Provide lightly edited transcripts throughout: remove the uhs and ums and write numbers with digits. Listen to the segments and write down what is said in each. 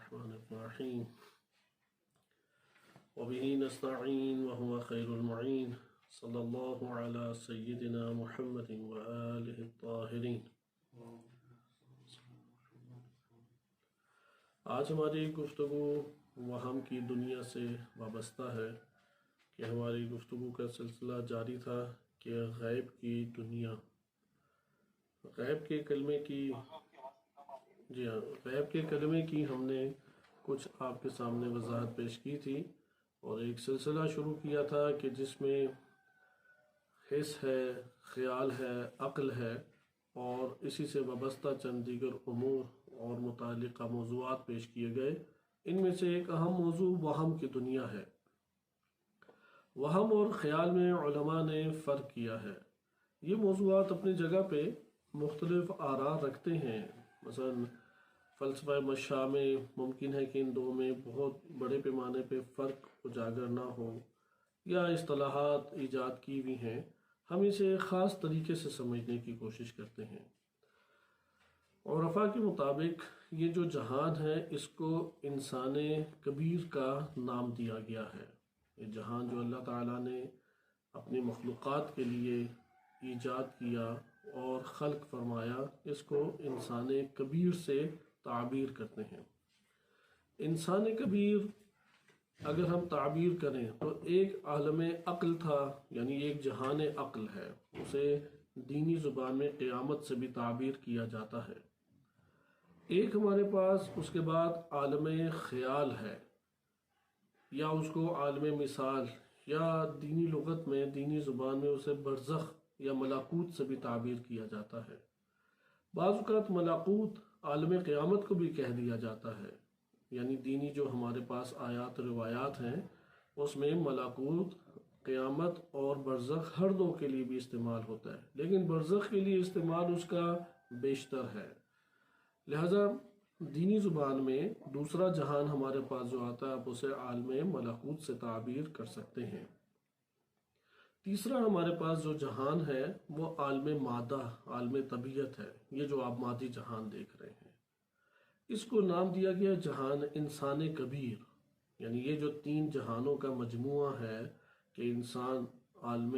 الرحمن الرحيم وبه نستعين وهو خير المعين صلى الله على سيدنا محمد وآله الطاهرين۔ آج ہماری گفتگو وہم کی دنیا سے وابستہ ہے کہ ہماری گفتگو کا سلسلہ جاری تھا کہ غیب کی دنیا، غیب کے کلمے کی غیب کے کلمے کی ہم نے کچھ آپ کے سامنے وضاحت پیش کی تھی اور ایک سلسلہ شروع کیا تھا کہ جس میں حس ہے، خیال ہے، عقل ہے اور اسی سے وابستہ چند دیگر امور اور متعلقہ موضوعات پیش کیے گئے۔ ان میں سے ایک اہم موضوع وہم کی دنیا ہے۔ وہم اور خیال میں علماء نے فرق کیا ہے۔ یہ موضوعات اپنی جگہ پہ مختلف آراء رکھتے ہیں۔ مثلا فلسفہ مشاء میں ممکن ہے کہ ان دو میں بہت بڑے پیمانے پہ فرق اجاگر نہ ہو یا اصطلاحات ایجاد کی بھی ہیں، ہم اسے ایک خاص طریقے سے سمجھنے کی کوشش کرتے ہیں۔ عرفاء کے مطابق یہ جو جہان ہے اس کو انسان کبیر کا نام دیا گیا ہے۔ یہ جہان جو اللہ تعالیٰ نے اپنی مخلوقات کے لیے ایجاد کیا اور خلق فرمایا، اس کو انسان کبیر سے تعبیر کرتے ہیں۔ انسان کبیر اگر ہم تعبیر کریں تو ایک عالم عقل تھا، یعنی ایک جہان عقل ہے، اسے دینی زبان میں قیامت سے بھی تعبیر کیا جاتا ہے۔ ایک ہمارے پاس اس کے بعد عالم خیال ہے، یا اس کو عالم مثال یا دینی لغت میں، دینی زبان میں اسے برزخ یا ملاکوت سے بھی تعبیر کیا جاتا ہے۔ بعض اوقات ملاکوت عالم قیامت کو بھی کہہ دیا جاتا ہے، یعنی دینی جو ہمارے پاس آیات روایات ہیں اس میں ملاکوت، قیامت اور برزخ ہر دو کے لیے بھی استعمال ہوتا ہے، لیکن برزخ کے لیے استعمال اس کا بیشتر ہے۔ لہذا دینی زبان میں دوسرا جہان ہمارے پاس جو آتا ہے آپ اسے عالم ملاکوت سے تعبیر کر سکتے ہیں۔ تیسرا ہمارے پاس جو جہان ہے وہ عالم مادہ، عالم طبیعت ہے، یہ جو آپ مادی جہان دیکھ رہے ہیں۔ اس کو نام دیا گیا جہان انسان کبیر، یعنی یہ جو تین جہانوں کا مجموعہ ہے کہ انسان عالم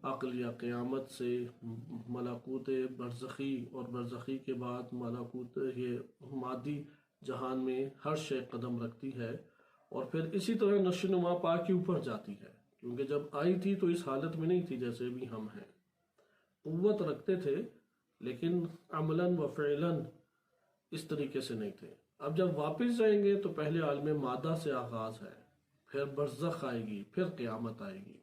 عقل یا قیامت سے ملاکوت برزخی اور برزخی کے بعد ملاکوت یہ مادی جہان میں ہر شے قدم رکھتی ہے اور پھر اسی طرح نشو و نما پا کے اوپر جاتی ہے، کیونکہ جب آئی تھی تو اس حالت میں نہیں تھی جیسے بھی ہم ہیں، قوت رکھتے تھے لیکن عملاً و فعلاً اس طریقے سے نہیں تھے۔ اب جب واپس جائیں گے تو پہلے عالم مادہ سے آغاز ہے، پھر برزخ آئے گی، پھر قیامت آئے گی۔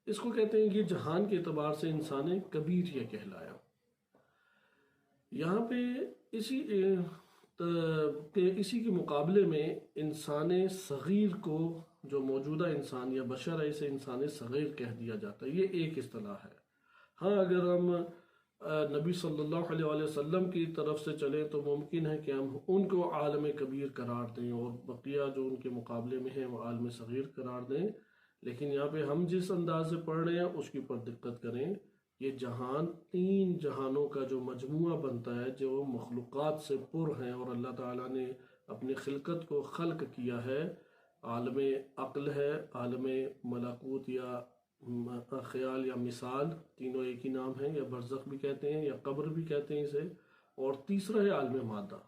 اس کو کہتے ہیں کہ جہان کے اعتبار سے انسان کبیر یہ کہلایا۔ یہاں پہ اسی کے مقابلے میں انسان صغیر کو، جو موجودہ انسان یا بشر ہے، اسے انسان صغیر کہہ دیا جاتا ہے۔ یہ ایک اصطلاح ہے۔ ہاں اگر ہم نبی صلی اللہ علیہ وسلم کی طرف سے چلیں تو ممکن ہے کہ ہم ان کو عالم کبیر قرار دیں اور بقیہ جو ان کے مقابلے میں ہیں وہ عالم صغیر قرار دیں، لیکن یہاں پہ ہم جس انداز سے پڑھ رہے ہیں اس کی پر دقت کریں۔ یہ جہان تین جہانوں کا جو مجموعہ بنتا ہے، جو مخلوقات سے پر ہیں اور اللہ تعالیٰ نے اپنی خلقت کو خلق کیا ہے۔ عالم عقل ہے، عالم ملاکوت یا خیال یا مثال، تینوں ایک ہی نام ہیں، یا برزخ بھی کہتے ہیں یا قبر بھی کہتے ہیں اسے، اور تیسرا ہے عالم مادہ۔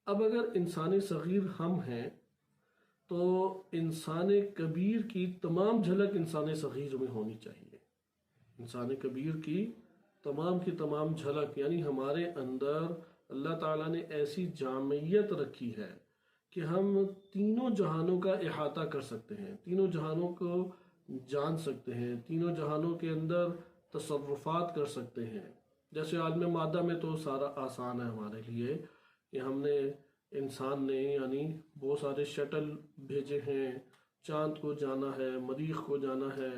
اب اگر انسان صغیر ہم ہیں تو انسان کبیر کی تمام جھلک انسان صغیر میں ہونی چاہیے۔ انسان کبیر کی تمام جھلک، یعنی ہمارے اندر اللہ تعالیٰ نے ایسی جامعیت رکھی ہے کہ ہم تینوں جہانوں کا احاطہ کر سکتے ہیں، تینوں جہانوں کو جان سکتے ہیں، تینوں جہانوں کے اندر تصرفات کر سکتے ہیں۔ جیسے عالم مادہ میں تو سارا آسان ہے ہمارے لیے کہ ہم نے، انسان نے یعنی بہت سارے شٹل بھیجے ہیں، چاند کو جانا ہے، مریخ کو جانا ہے،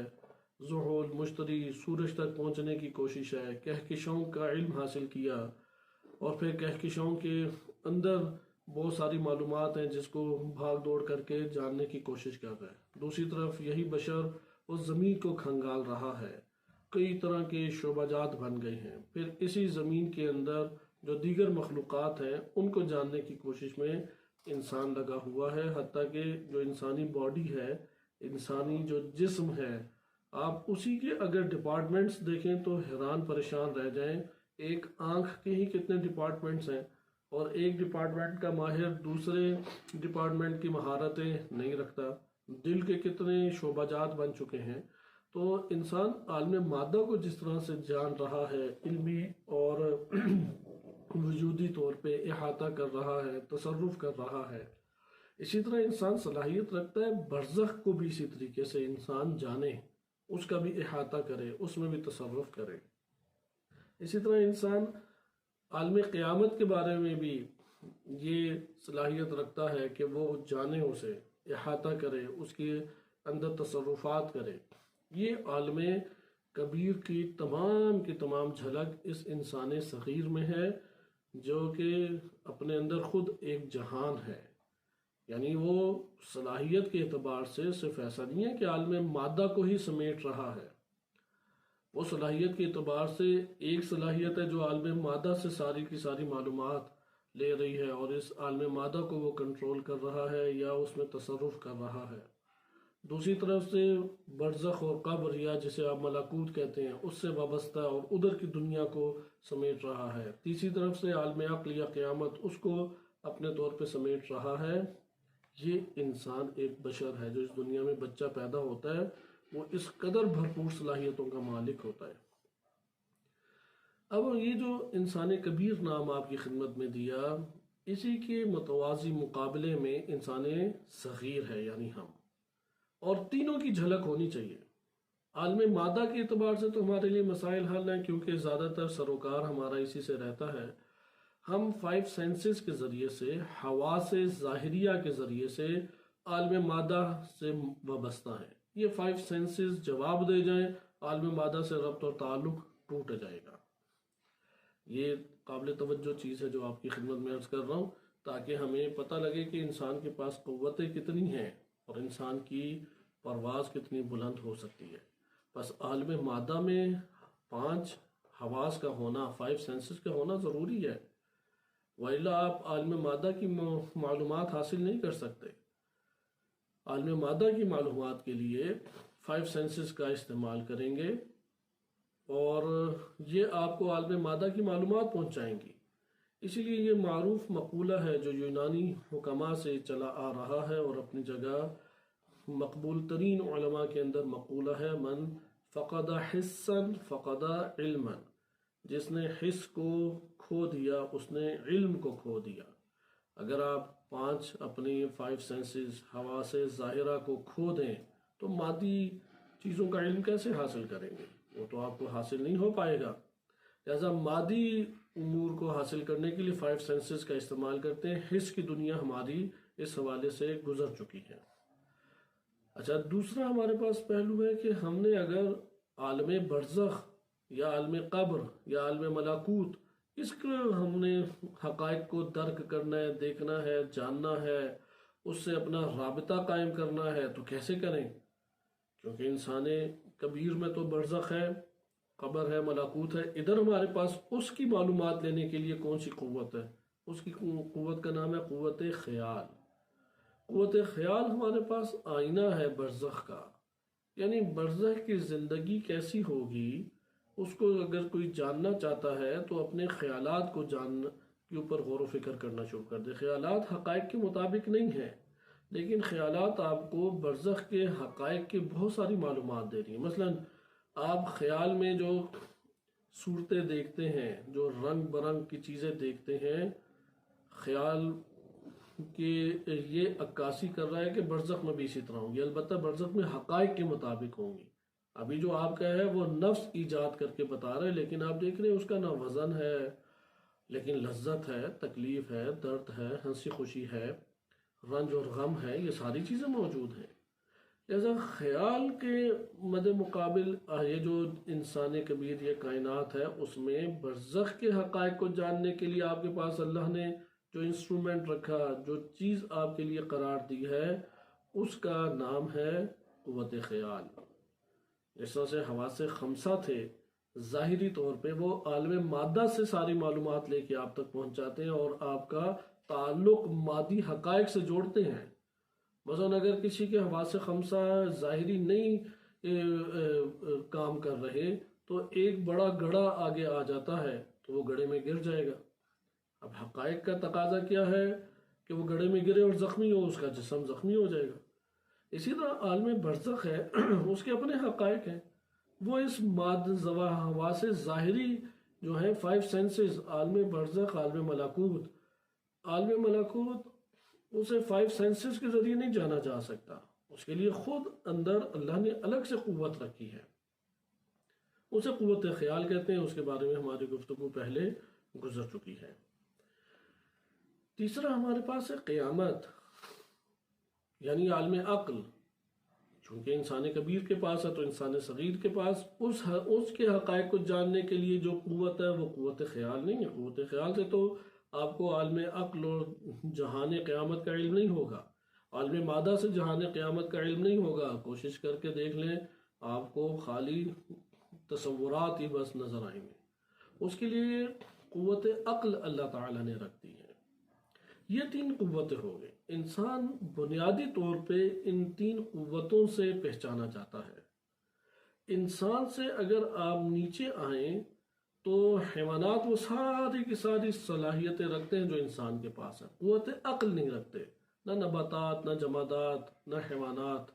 زحل، مشتری، سورج تک پہنچنے کی کوشش ہے، کہکشاؤں کا علم حاصل کیا اور پھر کہکشاؤں کے اندر بہت ساری معلومات ہیں جس کو بھاگ دوڑ کر کے جاننے کی کوشش کر رہا ہے۔ دوسری طرف یہی بشر اس زمین کو کھنگال رہا ہے، کئی طرح کے شعبہ جات بن گئے ہیں، پھر اسی زمین کے اندر جو دیگر مخلوقات ہیں ان کو جاننے کی کوشش میں انسان لگا ہوا ہے، حتیٰ کہ جو انسانی باڈی ہے، انسانی جو جسم ہے، آپ اسی کے اگر ڈپارٹمنٹس دیکھیں تو حیران پریشان رہ جائیں۔ ایک آنکھ کے ہی کتنے ڈپارٹمنٹس ہیں، اور ایک ڈپارٹمنٹ کا ماہر دوسرے ڈپارٹمنٹ کی مہارتیں نہیں رکھتا۔ دل کے کتنے شعبہ جات بن چکے ہیں۔ تو انسان عالم مادہ کو جس طرح سے جان رہا ہے، علمی اور وجودی طور پہ احاطہ کر رہا ہے، تصرف کر رہا ہے، اسی طرح انسان صلاحیت رکھتا ہے برزخ کو بھی اسی طریقے سے انسان جانے، اس کا بھی احاطہ کرے، اس میں بھی تصرف کرے۔ اسی طرح انسان عالم قیامت کے بارے میں بھی یہ صلاحیت رکھتا ہے کہ وہ جانے، اسے احاطہ کرے، اس کے اندر تصرفات کرے۔ یہ عالم کبیر کی تمام جھلک اس انسان صغیر میں ہے، جو کہ اپنے اندر خود ایک جہان ہے۔ یعنی وہ صلاحیت کے اعتبار سے صرف ایسا نہیں ہے کہ عالم مادہ کو ہی سمیٹ رہا ہے، وہ صلاحیت کے اعتبار سے ایک صلاحیت ہے جو عالم مادہ سے ساری کی ساری معلومات لے رہی ہے، اور اس عالم مادہ کو وہ کنٹرول کر رہا ہے یا اس میں تصرف کر رہا ہے۔ دوسری طرف سے برزخ اور قبر، یا جسے آپ ملکوت کہتے ہیں، اس سے وابستہ اور ادھر کی دنیا کو سمیٹ رہا ہے۔ تیسری طرف سے عالم عقل یا قیامت، اس کو اپنے طور پہ سمیٹ رہا ہے۔ یہ انسان ایک بشر ہے جو اس دنیا میں بچہ پیدا ہوتا ہے، وہ اس قدر بھرپور صلاحیتوں کا مالک ہوتا ہے۔ اب یہ جو انسان کبیر نام آپ کی خدمت میں دیا، اسی کے متوازی مقابلے میں انسان صغیر ہے، یعنی ہم، اور تینوں کی جھلک ہونی چاہیے۔ عالم مادہ کے اعتبار سے تو ہمارے لیے مسائل حل ہیں، کیونکہ زیادہ تر سروکار ہمارا اسی سے رہتا ہے۔ ہم 5 سینسز کے ذریعے سے، حواس ظاہریہ کے ذریعے سے عالم مادہ سے وابستہ ہیں۔ یہ 5 سینسز جواب دے جائیں، عالم مادہ سے ربط اور تعلق ٹوٹ جائے گا۔ یہ قابل توجہ چیز ہے جو آپ کی خدمت میں عرض کر رہا ہوں، تاکہ ہمیں پتہ لگے کہ انسان کے پاس قوتیں کتنی ہیں اور انسان کی پرواز کتنی بلند ہو سکتی ہے۔ بس عالم مادہ میں 5 حواس کا ہونا، 5 سینسز کا ہونا ضروری ہے، وَإِلَّا آپ عالم مادہ کی معلومات حاصل نہیں کر سکتے۔ عالم مادہ کی معلومات کے لیے 5 سینسز کا استعمال کریں گے، اور یہ آپ کو عالم مادہ کی معلومات پہنچائیں گی۔ اسی لیے یہ معروف مقولہ ہے جو یونانی حکماء سے چلا آ رہا ہے، اور اپنی جگہ مقبول ترین علماء کے اندر مقولہ ہے، من فقد حسا فقد علما، جس نے حس کو کھو دیا اس نے علم کو کھو دیا۔ اگر آپ 5 اپنی 5 سینسز، حواس ظاہرہ کو کھو دیں تو مادی چیزوں کا علم کیسے حاصل کریں گے؟ وہ تو آپ کو حاصل نہیں ہو پائے گا۔ لہذا مادی امور کو حاصل کرنے کے لیے 5 سینسز کا استعمال کرتے ہیں۔ حس کی دنیا ہماری اس حوالے سے گزر چکی ہے۔ اچھا، دوسرا ہمارے پاس پہلو ہے کہ ہم نے اگر عالم برزخ یا عالم قبر یا عالم ملکوت، اس کو ہم نے حقائق کو درک کرنا ہے، دیکھنا ہے، جاننا ہے، اس سے اپنا رابطہ قائم کرنا ہے، تو کیسے کریں؟ کیونکہ انسان کبیر میں تو برزخ ہے، قبر ہے، ملکوت ہے، ادھر ہمارے پاس اس کی معلومات لینے کے لیے کون سی قوت ہے؟ اس کی قوت کا نام ہے قوت خیال۔ قوت خیال ہمارے پاس آئینہ ہے برزخ کا، یعنی برزخ کی زندگی کیسی ہوگی، اس کو اگر کوئی جاننا چاہتا ہے تو اپنے خیالات کو جاننے کے اوپر غور و فکر کرنا شروع کر دے۔ خیالات حقائق کے مطابق نہیں ہیں، لیکن خیالات آپ کو برزخ کے حقائق کی بہت ساری معلومات دے رہی ہیں۔ مثلا آپ خیال میں جو صورتیں دیکھتے ہیں، جو رنگ برنگ کی چیزیں دیکھتے ہیں، خیال کہ یہ عکاسی کر رہا ہے کہ برزخ میں بھی اسی طرح ہوں گی، البتہ برزخ میں حقائق کے مطابق ہوں گی۔ ابھی جو آپ کا ہے وہ نفس ایجاد کر کے بتا رہے ہیں، لیکن آپ دیکھ رہے ہیں اس کا نہ وزن ہے، لیکن لذت ہے، تکلیف ہے، درد ہے، ہنسی خوشی ہے، رنج اور غم ہے، یہ ساری چیزیں موجود ہیں۔ لہذا خیال کے مد مقابل یہ جو انسان کبیر، یہ کائنات ہے، اس میں برزخ کے حقائق کو جاننے کے لیے آپ کے پاس اللہ نے جو انسٹرومنٹ رکھا، جو چیز آپ کے لیے قرار دی ہے، اس کا نام ہے قوت خیال۔ جس طرح سے حواس خمسہ تھے، ظاہری طور پہ وہ عالم مادہ سے ساری معلومات لے کے آپ تک پہنچاتے ہیں اور آپ کا تعلق مادی حقائق سے جوڑتے ہیں. مثلا اگر کسی کے حواس خمسہ ظاہری نہیں کام کر رہے تو ایک بڑا گڑھا آگے آ جاتا ہے تو وہ گڑھے میں گر جائے گا. اب حقائق کا تقاضا کیا ہے کہ وہ گڑھے میں گرے اور زخمی ہو، اس کا جسم زخمی ہو جائے گا. اسی طرح عالم برزخ ہے، اس کے اپنے حقائق ہیں. وہ اس حواس ظاہری جو ہیں 5 سینسز، عالم برزخ، عالم ملکوت اسے 5 سینسز کے ذریعے نہیں جانا جا سکتا. اس کے لیے خود اندر اللہ نے الگ سے قوت رکھی ہے، اسے قوت خیال کہتے ہیں. اس کے بارے میں ہماری گفتگو پہلے گزر چکی ہے. تیسرا ہمارے پاس ہے قیامت، یعنی عالم عقل. چونکہ انسان کبیر کے پاس ہے تو انسان صغیر کے پاس اس کے حقائق کو جاننے کے لیے جو قوت ہے وہ قوت خیال نہیں ہے. قوت خیال سے تو آپ کو عالم عقل اور جہان قیامت کا علم نہیں ہوگا، عالم مادہ سے جہان قیامت کا علم نہیں ہوگا. کوشش کر کے دیکھ لیں، آپ کو خالی تصورات ہی بس نظر آئیں گے. اس کے لیے قوت عقل اللہ تعالیٰ نے رکھ دی ہے. یہ 3 قوتیں ہو گئی. انسان بنیادی طور پہ ان 3 قوتوں سے پہچانا جاتا ہے. انسان سے اگر آپ نیچے آئیں تو حیوانات وہ ساری کی ساری صلاحیتیں رکھتے ہیں جو انسان کے پاس ہے. قوت عقل نہیں رکھتے، نہ نباتات، نہ جمادات، نہ حیوانات.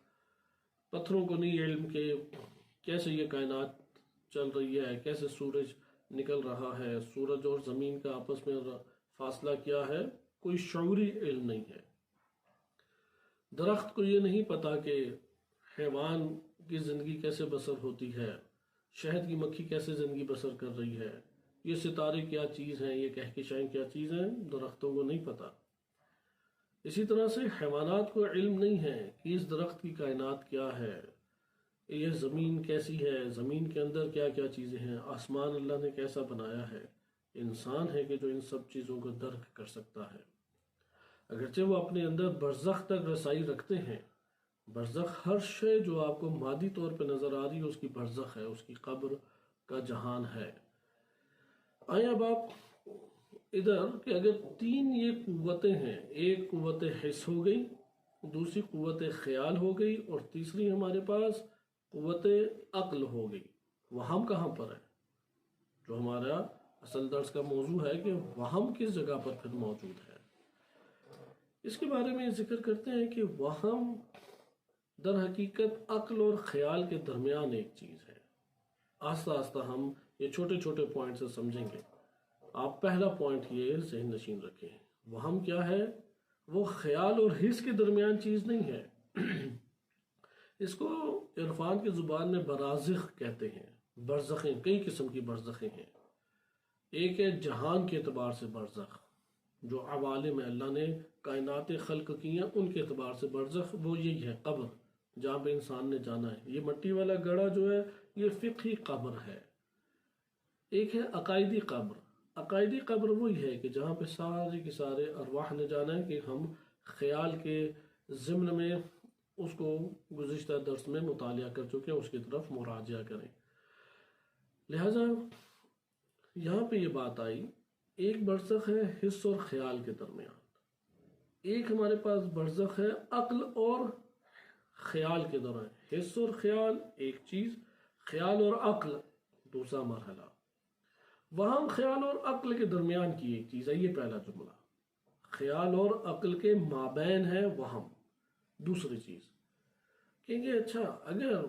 پتھروں کو نہیں علم کہ کیسے یہ کائنات چل رہی ہے، کیسے سورج نکل رہا ہے، سورج اور زمین کا آپس میں فاصلہ کیا ہے، کوئی شعوری علم نہیں ہے. درخت کو یہ نہیں پتا کہ حیوان کی زندگی کیسے بسر ہوتی ہے، شہد کی مکھی کیسے زندگی بسر کر رہی ہے، یہ ستارے کیا چیز ہیں، یہ کہکشائیں کیا چیز ہیں، درختوں کو نہیں پتا. اسی طرح سے حیوانات کو علم نہیں ہے کہ اس درخت کی کائنات کیا ہے، یہ زمین کیسی ہے، زمین کے اندر کیا کیا چیزیں ہیں، آسمان اللہ نے کیسا بنایا ہے. انسان ہے کہ جو ان سب چیزوں کو درک کر سکتا ہے. اگرچہ وہ اپنے اندر برزخ تک رسائی رکھتے ہیں. برزخ ہر شے جو آپ کو مادی طور پہ نظر آ رہی ہے اس کی برزخ ہے، اس کی قبر کا جہان ہے. آئیں اب آپ ادھر کہ اگر 3 یہ قوتیں ہیں، ایک قوت حس ہو گئی، دوسری قوت خیال ہو گئی، اور تیسری ہمارے پاس قوت عقل ہو گئی. وہم کہاں پر ہے؟ جو ہمارا اصل درس کا موضوع ہے کہ وہم کس جگہ پر پھر موجود ہے. اس کے بارے میں ذکر کرتے ہیں کہ وہم در حقیقت عقل اور خیال کے درمیان ایک چیز ہے. آہستہ آہستہ ہم یہ چھوٹے چھوٹے پوائنٹ سے سمجھیں گے. آپ پہلا پوائنٹ یہ ذہن نشین رکھیں، وہم کیا ہے؟ وہ خیال اور حس کے درمیان چیز نہیں ہے. اس کو عرفان کی زبان میں برازخ کہتے ہیں. برزخیں، کئی قسم کی برزخیں ہیں. ایک ہے جہان کے اعتبار سے برزخ، جو عوالم میں اللہ نے کائنات خلق کی ہیں ان کے اعتبار سے برزخ وہ یہی ہے، قبر جہاں پہ انسان نے جانا ہے. یہ مٹی والا گڑھا جو ہے یہ فقہی قبر ہے. ایک ہے عقائدی قبر. عقائدی قبر وہی ہے کہ جہاں پہ سارے کے سارے ارواح نے جانا ہے کہ ہم خیال کے ضمن میں اس کو گزشتہ درس میں مطالعہ کر چکے ہیں، اس کی طرف مراجعہ کریں. لہذا یہاں پہ یہ بات آئی، ایک برزخ ہے حس اور خیال کے درمیان، ایک ہمارے پاس برزخ ہے عقل اور خیال کے دوران. حس اور خیال ایک چیز، خیال اور عقل دوسرا مرحلہ. وہم خیال اور عقل کے درمیان کی ایک چیز ہے. یہ پہلا جملہ، خیال اور عقل کے مابین ہے وہم. دوسری چیز کہیں گے اچھا اگر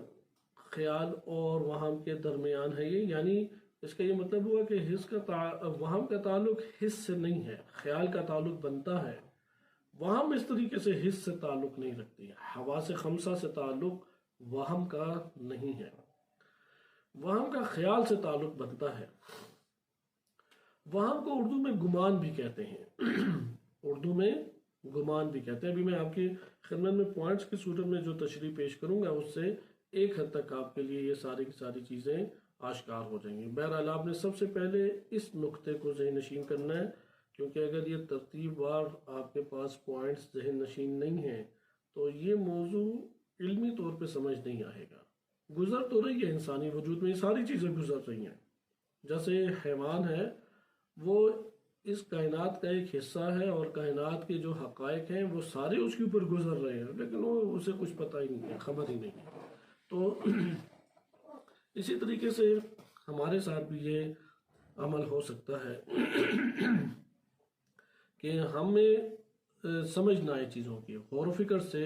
خیال اور وہم کے درمیان ہے یہ، یعنی اس کا یہ مطلب ہوا کہ وہم کا تعلق حس سے نہیں ہے، خیال کا تعلق بنتا ہے. وہم اس طریقے سے حس سے تعلق نہیں رکھتی ہے، حواس خمسہ سے تعلق وہم کا نہیں ہے. وہم کا خیال سے تعلق بنتا ہے. وہم کو اردو میں گمان بھی کہتے ہیں. اردو میں گمان بھی کہتے ہیں. ابھی میں آپ کی خدمت میں پوائنٹس کی صورت میں جو تشریح پیش کروں گا اس سے ایک حد تک آپ کے لیے یہ ساری کی ساری چیزیں آشکار ہو جائیں گی. بہرحال آپ نے سب سے پہلے اس نقطے کو ذہن نشین کرنا ہے، کیونکہ اگر یہ ترتیب وار آپ کے پاس پوائنٹس ذہن نشین نہیں ہیں تو یہ موضوع علمی طور پہ سمجھ نہیں آئے گا. گزر تو رہی ہے انسانی وجود میں، یہ ساری چیزیں گزر رہی ہیں. جیسے حیوان ہے وہ اس کائنات کا ایک حصہ ہے اور کائنات کے جو حقائق ہیں وہ سارے اس کے اوپر گزر رہے ہیں، لیکن وہ اسے کچھ پتہ ہی نہیں ہے، خبر ہی نہیں ہے۔ تو اسی طریقے سے ہمارے ساتھ بھی یہ عمل ہو سکتا ہے کہ ہمیں سمجھ نہ آئے چیزوں کی، غور و فکر سے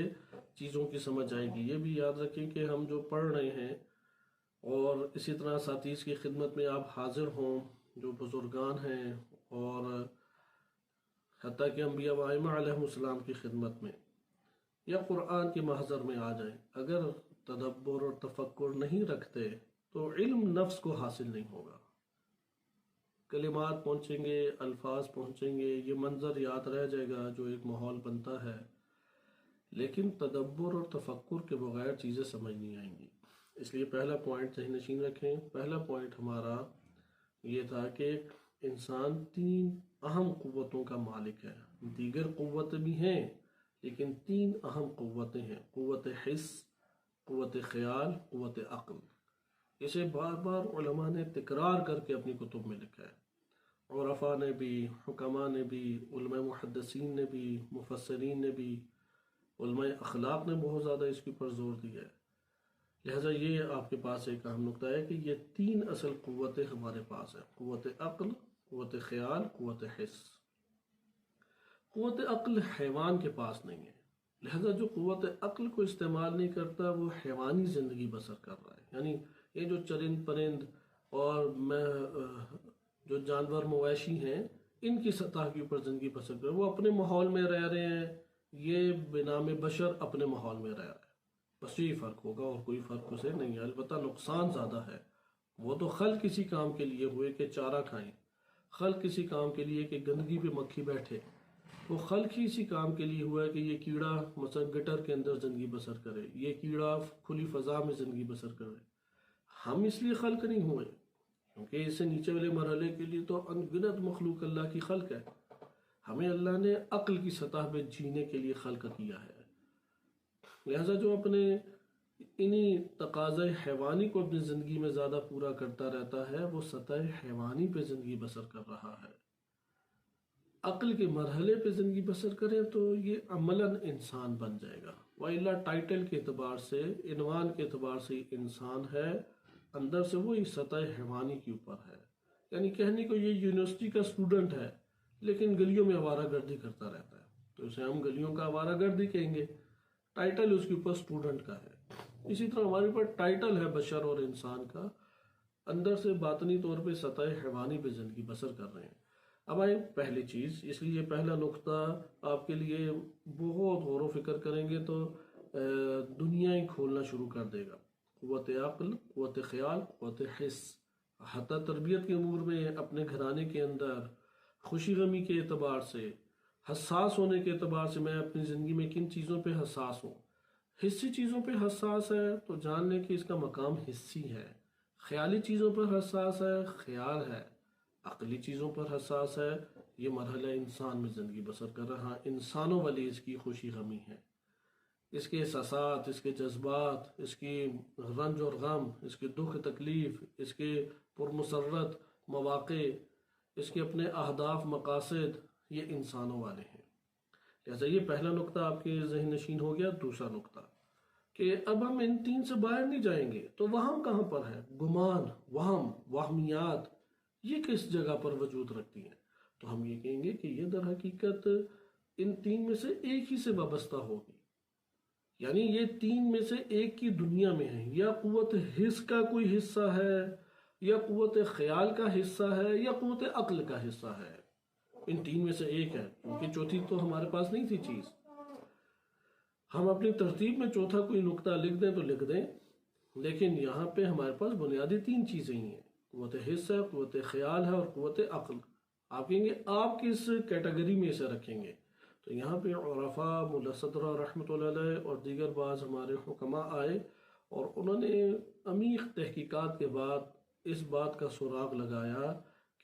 چیزوں کی سمجھ آئے گی۔ یہ بھی یاد رکھیں کہ ہم جو پڑھ رہے ہیں اور اسی طرح ساتھیز کی خدمت میں آپ حاضر ہوں، جو بزرگان ہیں اور حتیٰ کہ انبیاء و ائمہ علیہم السلام کی خدمت میں یا قرآن کے محضر میں آ جائیں، اگر تدبر اور تفکر نہیں رکھتے تو علم نفس کو حاصل نہیں ہوگا۔ کلمات پہنچیں گے، الفاظ پہنچیں گے، یہ منظر یاد رہ جائے گا جو ایک ماحول بنتا ہے، لیکن تدبر اور تفکر کے بغیر چیزیں سمجھ نہیں آئیں گی۔ اس لیے پہلا پوائنٹ ذہن نشین رکھیں۔ پہلا پوائنٹ ہمارا یہ تھا کہ انسان 3 اہم قوتوں کا مالک ہے۔ دیگر قوتیں بھی ہیں لیکن 3 اہم قوتیں ہیں: قوت حس، قوت خیال، قوت عقل۔ اسے بار بار علماء نے تکرار کر کے اپنی کتب میں لکھا ہے، عرفاء نے بھی، حکماء نے بھی، علماء محدثین نے بھی، مفسرین نے بھی، علماء اخلاق نے بہت زیادہ اس کے اوپر زور دیا ہے۔ لہٰذا یہ آپ کے پاس ایک اہم نقطہ ہے کہ یہ 3 اصل قوتیں ہمارے پاس ہیں: قوت عقل، قوت خیال، قوت حس۔ قوت عقل حیوان کے پاس نہیں ہے، لہذا جو قوت عقل کو استعمال نہیں کرتا وہ حیوانی زندگی بسر کر رہا ہے۔ یعنی یہ جو چرند پرند اور جو جانور مویشی ہیں، ان کی سطح کے اوپر زندگی بسر کر رہے ہیں، وہ اپنے ماحول میں رہ رہے ہیں، یہ بنام بشر اپنے ماحول میں رہ رہا ہے۔ بس یہی فرق ہوگا اور کوئی فرق اسے نہیں ہے، البتہ نقصان زیادہ ہے۔ وہ تو خلق کسی کام کے لیے ہوئے کہ چارہ کھائیں، خلق کسی کام کے لیے کہ گندگی پہ مکھی بیٹھے، وہ خلق ہی اسی کام کے لیے ہوا ہے کہ یہ کیڑا مثلا گٹر کے اندر زندگی بسر کرے، یہ کیڑا کھلی فضا میں زندگی بسر کرے۔ ہم اس لیے خلق نہیں ہوئے کیونکہ اس سے نیچے والے مرحلے کے لیے تو انگنت مخلوق اللہ کی خلق ہے۔ ہمیں اللہ نے عقل کی سطح پہ جینے کے لیے خلق کیا ہے، لہذا جو اپنے انہی تقاضۂ حیوانی کو اپنی زندگی میں زیادہ پورا کرتا رہتا ہے وہ سطح حیوانی پہ زندگی بسر کر رہا ہے۔ عقل کے مرحلے پہ زندگی بسر کریں تو یہ عملاً انسان بن جائے گا، وَإِلَّا ٹائٹل کے اعتبار سے، عنوان کے اعتبار سے انسان ہے، اندر سے وہی سطح حیوانی کے اوپر ہے۔ یعنی کہنے کو یہ یونیورسٹی کا اسٹوڈنٹ ہے لیکن گلیوں میں آوارہ گردی کرتا رہتا ہے، تو اسے ہم گلیوں کا آوارہ گردی کہیں گے، ٹائٹل اس کے اوپر اسٹوڈنٹ کا ہے۔ اسی طرح ہمارے اوپر ٹائٹل ہے بشر اور انسان کا، اندر سے باطنی طور پہ سطح حیوانی پہ زندگی بسر کر رہے ہیں۔ اب آئیں پہلی چیز، اس لیے پہلا نقطہ آپ کے لیے بہت غور و فکر کریں گے تو دنیا ہی کھولنا شروع کر دے گا۔ قوت عقل، قوت خیال، قوت حس۔ حتیٰ تربیت کے امور میں اپنے گھرانے کے اندر خوشی غمی کے اعتبار سے، حساس ہونے کے اعتبار سے، میں اپنی زندگی میں کن چیزوں پہ حساس ہوں۔ حسی چیزوں پہ حساس ہے تو جان لیں کہ اس کا مقام حسی ہے۔ خیالی چیزوں پر حساس ہے، خیال ہے۔ عقلی چیزوں پر حساس ہے، یہ مرحلہ انسان میں زندگی بسر کر رہا، انسانوں والی اس کی خوشی غمی ہے، اس کے احساسات، اس کے جذبات، اس کی رنج اور غم، اس کے دکھ تکلیف، اس کے پرمسرت مواقع، اس کے اپنے اہداف مقاصد، یہ انسانوں والے ہیں۔ لہٰذا یہ پہلا نقطہ آپ کے ذہن نشین ہو گیا۔ دوسرا نقطہ کہ اب ہم ان 3 سے باہر نہیں جائیں گے تو وہم کہاں پر ہے؟ گمان، وہم، وہمیات، یہ کس جگہ پر وجود رکھتی ہیں؟ تو ہم یہ کہیں گے کہ یہ در حقیقت ان 3 میں سے ایک ہی سے وابستہ ہوگی، یعنی یہ 3 میں سے ایک کی دنیا میں ہے، یا قوت حس کا کوئی حصہ ہے، یا قوت خیال کا حصہ ہے، یا قوت عقل کا حصہ ہے۔ ان 3 میں سے ایک ہے، کیونکہ چوتھی تو ہمارے پاس نہیں تھی چیز۔ ہم اپنی ترتیب میں چوتھا کوئی نقطہ لکھ دیں تو لکھ دیں، لیکن یہاں پہ ہمارے پاس بنیادی 3 چیزیں ہی ہیں: قوت حس ہے، قوت خیال ہے اور قوت عقل۔ آپ کہیں گے آپ کس کیٹیگری میں اسے رکھیں گے؟ تو یہاں پہ عرفاء، ملا صدرہ رحمۃ اللہ علیہ اور دیگر بعض ہمارے حکماء آئے اور انہوں نے عمیق تحقیقات کے بعد اس بات کا سراغ لگایا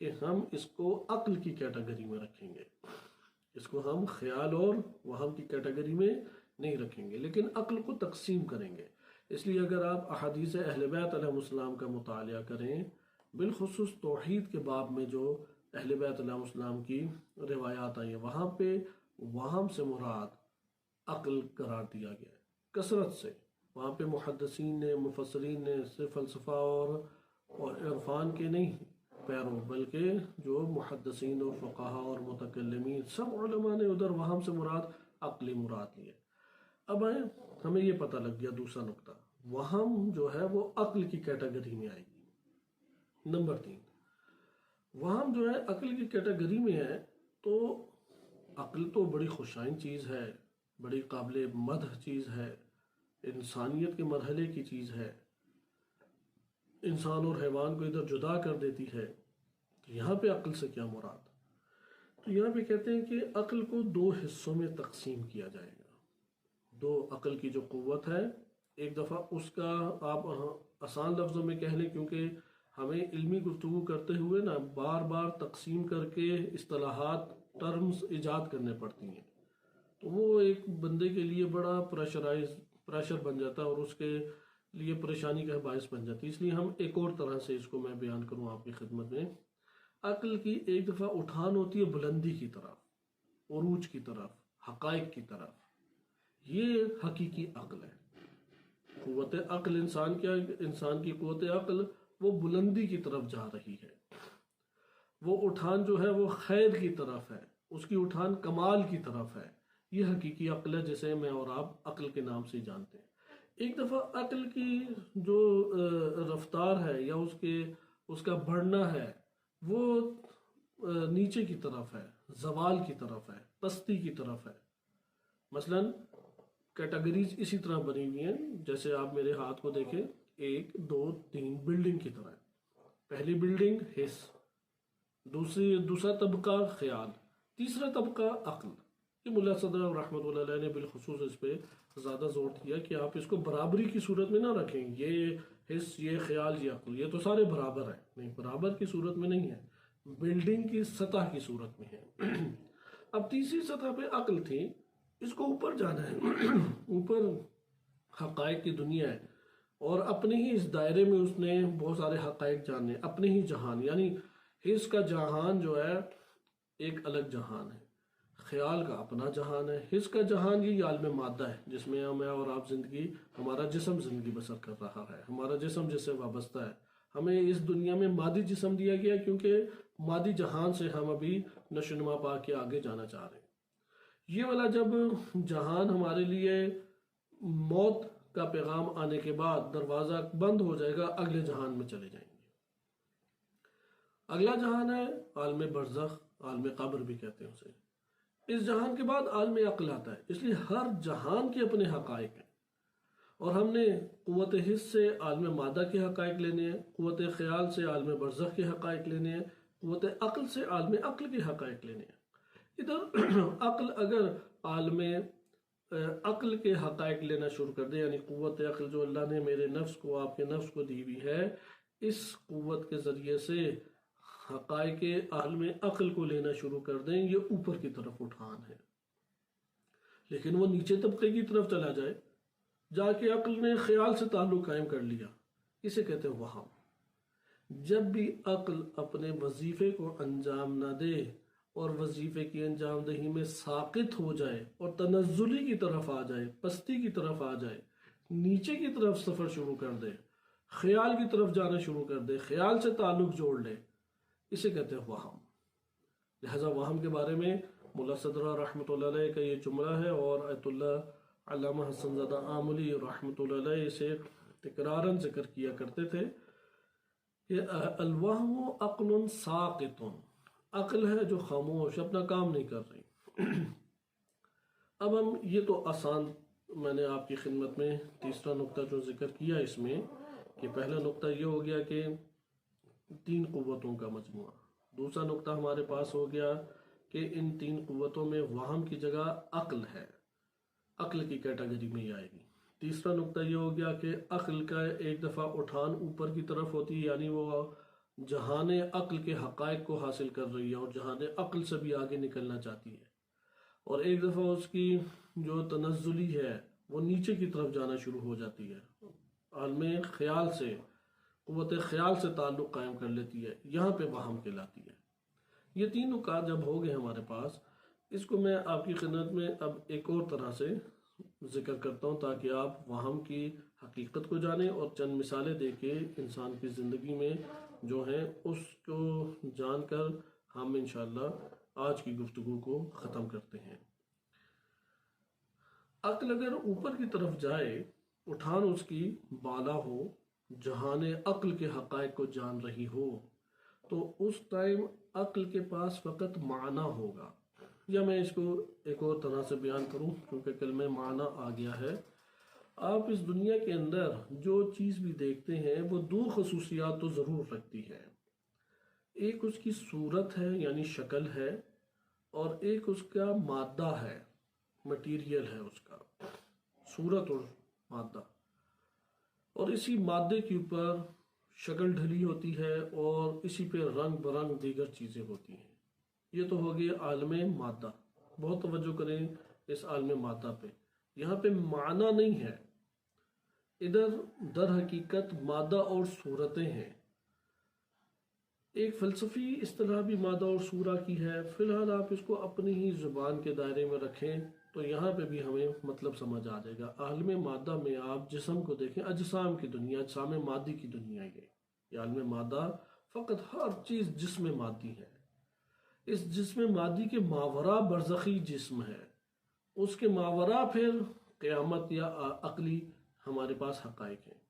کہ ہم اس کو عقل کی کیٹیگری میں رکھیں گے، اس کو ہم خیال اور وہم کی کیٹیگری میں نہیں رکھیں گے، لیکن عقل کو تقسیم کریں گے۔ اس لیے اگر آپ احادیث اہل بیت علیہ السلام کا مطالعہ کریں، بالخصوص توحید کے باب میں جو اہل بیت علیہ السلام کی روایات آئی ہیں، وہاں پہ وہم سے مراد عقل قرار دیا گیا ہے کثرت سے۔ وہاں پہ محدثین نے، مفسرین نے صرف فلسفہ اور عرفان کے نہیں پیروں، بلکہ جو محدثین اور فقہا اور متکلمین سب علماء نے ادھر وہم سے مراد عقلی مراد لیے۔ اب آئیں، ہمیں یہ پتہ لگ گیا دوسرا نقطہ، وہم جو ہے وہ عقل کی کیٹیگری میں آئے گی۔ نمبر 3، وہم جو ہے عقل کی کیٹیگری میں ہے، تو عقل تو بڑی خوشائن چیز ہے، بڑی قابل مدح چیز ہے، انسانیت کے مرحلے کی چیز ہے، انسان اور حیوان کو ادھر جدا کر دیتی ہے۔ تو یہاں پہ عقل سے کیا مراد؟ تو یہاں پہ کہتے ہیں کہ عقل کو 2 حصوں میں تقسیم کیا جائے گا۔ عقل کی جو قوت ہے، ایک دفعہ اس کا آپ آسان لفظوں میں کہہ لیں، کیونکہ ہمیں علمی گفتگو کرتے ہوئے نا بار بار تقسیم کر کے اصطلاحات، ٹرمز ایجاد کرنے پڑتی ہیں، تو وہ ایک بندے کے لیے بڑا پریشر بن جاتا ہے اور اس کے لیے پریشانی کا باعث بن جاتی ہے۔ اس لیے ہم ایک اور طرح سے اس کو میں بیان کروں آپ کی خدمت میں۔ عقل کی ایک دفعہ اٹھان ہوتی ہے بلندی کی طرف، عروج کی طرف، حقائق کی طرف، یہ حقیقی عقل ہے۔ قوت عقل انسان کی قوت عقل وہ بلندی کی طرف جا رہی ہے، وہ اٹھان جو ہے وہ خیر کی طرف ہے، اس کی اٹھان کمال کی طرف ہے۔ یہ حقیقی عقل ہے جسے میں اور آپ عقل کے نام سے جانتے ہیں۔ ایک دفعہ عقل کی جو رفتار ہے یا اس کا بڑھنا ہے، وہ نیچے کی طرف ہے، زوال کی طرف ہے، پستی کی طرف ہے۔ مثلا کیٹیگریز اسی طرح بنی ہوئی ہیں، جیسے آپ میرے ہاتھ کو دیکھیں، 1 2 3 بلڈنگ کی طرح ہے۔ پہلی بلڈنگ حس، دوسرا طبقہ خیال، تیسرا طبقہ عقل۔ یہ ملا صدر رحمۃ اللہ علیہ نے بالخصوص اس پہ زیادہ زور دیا کہ آپ اس کو برابری کی صورت میں نہ رکھیں، یہ حس، یہ خیال، یہ عقل، یہ تو سارے برابر ہیں، نہیں، برابر کی صورت میں نہیں ہے، بلڈنگ کی سطح کی صورت میں ہے۔ اب تیسری سطح پہ عقل تھی، اس کو اوپر جانا ہے، اوپر حقائق کی دنیا ہے، اور اپنے ہی اس دائرے میں اس نے بہت سارے حقائق جانے، اپنے ہی جہان، یعنی حس کا جہان جو ہے ایک الگ جہان ہے، خیال کا اپنا جہان ہے۔ حس کا جہان یہ عالم مادہ ہے جس میں میں اور آپ ہمارا جسم زندگی بسر کر رہا ہے، ہمارا جسم جس سے وابستہ ہے۔ ہمیں اس دنیا میں مادی جسم دیا گیا کیونکہ مادی جہان سے ہم ابھی نشوونما پا کے آگے جانا چاہ رہے ہیں۔ یہ والا جب جہان ہمارے لیے موت کا پیغام آنے کے بعد دروازہ بند ہو جائے گا، اگلے جہان میں چلے جائیں گے۔ اگلا جہان ہے عالم برزخ، عالم قبر بھی کہتے ہیں اسے۔ اس جہان کے بعد عالم عقل آتا ہے، اس لیے ہر جہان کے اپنے حقائق ہیں، اور ہم نے قوت حس سے عالم مادہ کے حقائق لینے ہیں، قوت خیال سے عالم برزخ کے حقائق لینے ہیں، قوت عقل سے عالم عقل کے حقائق لینے ہیں۔ ادھر عقل اگر عالم عقل کے حقائق لینا شروع کر دے، یعنی قوت عقل جو اللہ نے میرے نفس کو، آپ کے نفس کو دی ہوئی ہے، اس قوت کے ذریعے سے حقائق عالم عقل کو لینا شروع کر دیں، یہ اوپر کی طرف اٹھان ہے۔ لیکن وہ نیچے طبقے کی طرف چلا جائے، جا کے عقل نے خیال سے تعلق قائم کر لیا، اسے کہتے ہیں وہم۔ جب بھی عقل اپنے وظیفے کو انجام نہ دے اور وظیفے کی انجام دہی میں ساقط ہو جائے اور تنزلی کی طرف آ جائے، پستی کی طرف آ جائے، نیچے کی طرف سفر شروع کر دے، خیال کی طرف جانا شروع کر دے، خیال سے تعلق جوڑ لے، اسے کہتے ہیں وہم۔ لہذا وہم کے بارے میں ملا صدرہ رحمۃ اللہ علیہ کا یہ جملہ ہے، اور آیت اللہ علامہ حسن زادہ آملی رحمۃ اللہ علیہ اسے تکراراً ذکر کیا کرتے تھے کہ الوہم عقل ساقط، عقل ہے جو خاموش، اپنا کام نہیں کر رہی۔ اب ہم یہ تو آسان، میں نے آپ کی خدمت میں تیسرا نقطہ جو ذکر کیا اس میں، کہ پہلا نقطہ یہ ہو گیا کہ 3 قوتوں کا مجموعہ، دوسرا نقطہ ہمارے پاس ہو گیا کہ ان 3 قوتوں میں وہم کی جگہ عقل ہے، عقل کی کیٹیگری میں ہی آئے گی۔ تیسرا نقطہ یہ ہو گیا کہ عقل کا ایک دفعہ اٹھان اوپر کی طرف ہوتی ہے، یعنی وہ جہان عقل کے حقائق کو حاصل کر رہی ہے اور جہان عقل سے بھی آگے نکلنا چاہتی ہے، اور ایک دفعہ اس کی جو تنزلی ہے وہ نیچے کی طرف جانا شروع ہو جاتی ہے، عالم خیال سے، قوت خیال سے تعلق قائم کر لیتی ہے، یہاں پہ وہم کہلاتی ہے۔ یہ تین نکات جب ہو گئے ہمارے پاس، اس کو میں آپ کی خدمت میں اب ایک اور طرح سے ذکر کرتا ہوں تاکہ آپ وہم کی حقیقت کو جانیں اور چند مثالیں دے کے انسان کی زندگی میں جو ہیں اس کو جان کر ہم انشاءاللہ آج کی گفتگو کو ختم کرتے ہیں۔ عقل اگر اوپر کی طرف جائے، اٹھان اس کی بالا ہو، جہان عقل کے حقائق کو جان رہی ہو، تو اس ٹائم عقل کے پاس فقط معنی ہوگا۔ یا میں اس کو ایک اور طرح سے بیان کروں کیونکہ کلمہ معنی آ گیا ہے۔ آپ اس دنیا کے اندر جو چیز بھی دیکھتے ہیں وہ دو خصوصیات تو ضرور رکھتی ہے، ایک اس کی صورت ہے یعنی شکل ہے، اور ایک اس کا مادہ ہے، مٹیریل ہے، اس کا صورت اور مادہ، اور اسی مادے کے اوپر شکل ڈھلی ہوتی ہے اور اسی پہ رنگ برنگ دیگر چیزیں ہوتی ہیں۔ یہ تو ہو گیا عالم مادہ۔ بہت توجہ کریں اس عالم مادہ پہ، یہاں پہ معنی نہیں ہے، ادھر در حقیقت مادہ اور صورتیں ہیں۔ ایک فلسفی اصطلاح بھی مادہ اور صورہ کی ہے، فی الحال آپ اس کو اپنی ہی زبان کے دائرے میں رکھیں تو یہاں پہ بھی ہمیں مطلب سمجھ آ جائے گا۔ عالم مادہ میں آپ جسم کو دیکھیں، اجسام کی دنیا، اجسام مادی کی دنیا یہ عالم مادہ فقط ہر چیز جسم مادی ہے۔ اس جسم مادی کے ماورا برزخی جسم ہے، اس کے ماورا پھر قیامت یا عقلی ہمارے پاس حقائق ہیں۔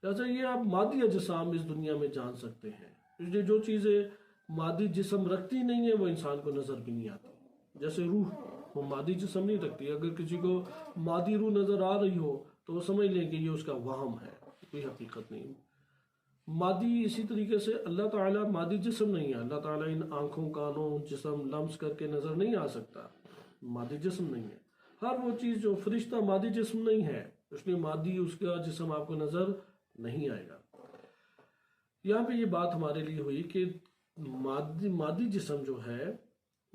لہٰذا یہ آپ مادی اجسام اس دنیا میں جان سکتے ہیں، اس لیے جو چیزیں مادی جسم رکھتی نہیں ہیں وہ انسان کو نظر بھی نہیں آتی۔ جیسے روح، وہ مادی جسم نہیں رکھتی، اگر کسی کو مادی روح نظر آ رہی ہو تو وہ سمجھ لیں کہ یہ اس کا وہم ہے، کوئی حقیقت نہیں۔ مادی اسی طریقے سے اللہ تعالیٰ مادی جسم نہیں ہے، اللہ تعالیٰ ان آنکھوں، کانوں، جسم لمس کر کے نظر نہیں آ سکتا، مادی جسم نہیں ہے۔ ہر وہ چیز جو فرشتہ مادی جسم نہیں ہے، اس لیے مادی اس کا جسم آپ کو نظر نہیں آئے گا۔ یہاں پہ یہ بات ہمارے لیے ہوئی کہ مادی جسم جو ہے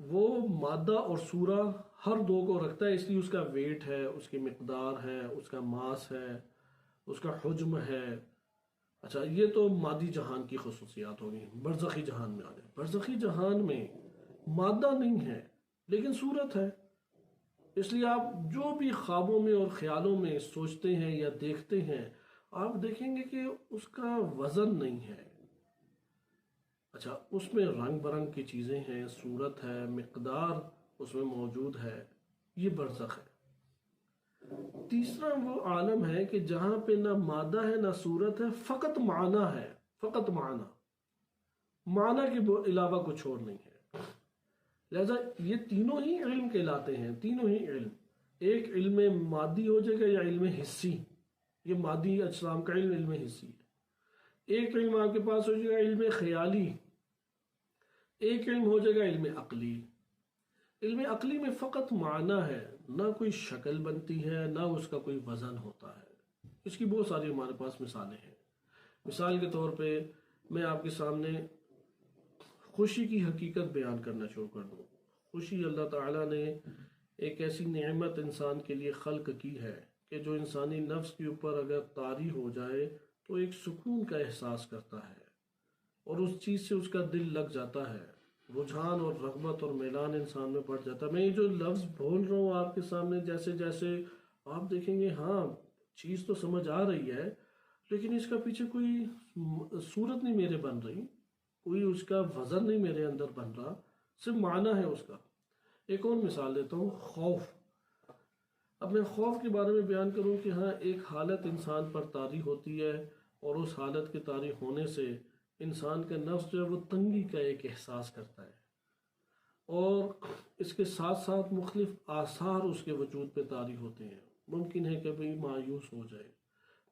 وہ مادہ اور صورہ ہر دو کو رکھتا ہے، اس لیے اس کا ویٹ ہے، اس کی مقدار ہے، اس کا ماس ہے، اس کا حجم ہے۔ اچھا، یہ تو مادی جہان کی خصوصیات ہوگی۔ برزخی جہان میں آ جائیں، برزخی جہان میں مادہ نہیں ہے لیکن صورت ہے، اس لیے آپ جو بھی خوابوں میں اور خیالوں میں سوچتے ہیں یا دیکھتے ہیں، آپ دیکھیں گے کہ اس کا وزن نہیں ہے۔ اچھا، اس میں رنگ برنگ کی چیزیں ہیں، صورت ہے، مقدار اس میں موجود ہے، یہ برزخ ہے۔ تیسرا وہ عالم ہے کہ جہاں پہ نہ مادہ ہے نہ صورت ہے، فقط معنی ہے، فقط معنی کے علاوہ کچھ اور نہیں ہے۔ لہذا یہ تینوں ہی علم کہلاتے ہیں، تینوں ہی علم۔ ایک علم مادی ہو جائے گا یا علم حسی، یہ مادی اجسام کا علم حسی ہے۔ ایک علم آپ کے پاس ہو جائے گا علم خیالی، ایک علم ہو جائے گا علم عقلی۔ علم عقلی میں فقط معنی ہے، نہ کوئی شکل بنتی ہے، نہ اس کا کوئی وزن ہوتا ہے۔ اس کی بہت ساری ہمارے پاس مثالیں ہیں۔ مثال کے طور پہ میں آپ کے سامنے خوشی کی حقیقت بیان کرنا شروع کر دوں۔ خوشی اللہ تعالیٰ نے ایک ایسی نعمت انسان کے لیے خلق کی ہے کہ جو انسانی نفس کے اوپر اگر طاری ہو جائے تو ایک سکون کا احساس کرتا ہے اور اس چیز سے اس کا دل لگ جاتا ہے، رجحان اور رغبت اور میلان انسان میں بڑھ جاتا ہے۔ میں یہ جو لفظ بول رہا ہوں آپ کے سامنے، جیسے جیسے آپ دیکھیں گے ہاں چیز تو سمجھ آ رہی ہے لیکن اس کا پیچھے کوئی صورت نہیں میرے بن رہی، کوئی اس کا وزن نہیں میرے اندر بن رہا، صرف معنی ہے اس کا۔ ایک اور مثال دیتا ہوں، خوف۔ اب میں خوف کے بارے میں بیان کروں کہ ہاں ایک حالت انسان پر طاری ہوتی ہے اور اس حالت کے طاری ہونے سے انسان کا نفس جو ہے وہ تنگی کا ایک احساس کرتا ہے، اور اس کے ساتھ ساتھ مختلف آثار اس کے وجود پہ طاری ہوتے ہیں۔ ممکن ہے کبھی مایوس ہو جائے،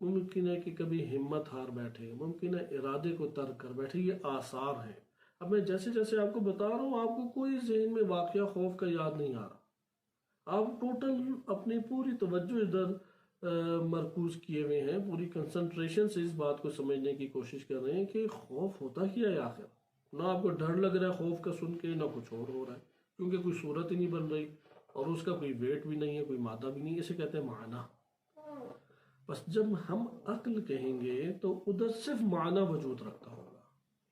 ممکن ہے کہ کبھی ہمت ہار بیٹھے، ممکن ہے ارادے کو ترک کر بیٹھے، یہ آثار ہیں۔ اب میں جیسے جیسے آپ کو بتا رہا ہوں آپ کو کوئی ذہن میں واقعہ خوف کا یاد نہیں آ رہا، آپ ٹوٹل اپنی پوری توجہ ادھر مرکوز کیے ہوئے ہیں، پوری کنسنٹریشن سے اس بات کو سمجھنے کی کوشش کر رہے ہیں کہ خوف ہوتا کیا ہے آخر۔ نہ آپ کو ڈر لگ رہا ہے خوف کا سن کے، نہ کچھ اور ہو رہا ہے، کیونکہ کوئی صورت ہی نہیں بن رہی اور اس کا کوئی ویٹ بھی نہیں ہے، کوئی مادہ بھی نہیں ہے، اسے کہتے ہیں معنی۔ بس جب ہم عقل کہیں گے تو ادھر صرف معنی وجود رکھتا ہوگا،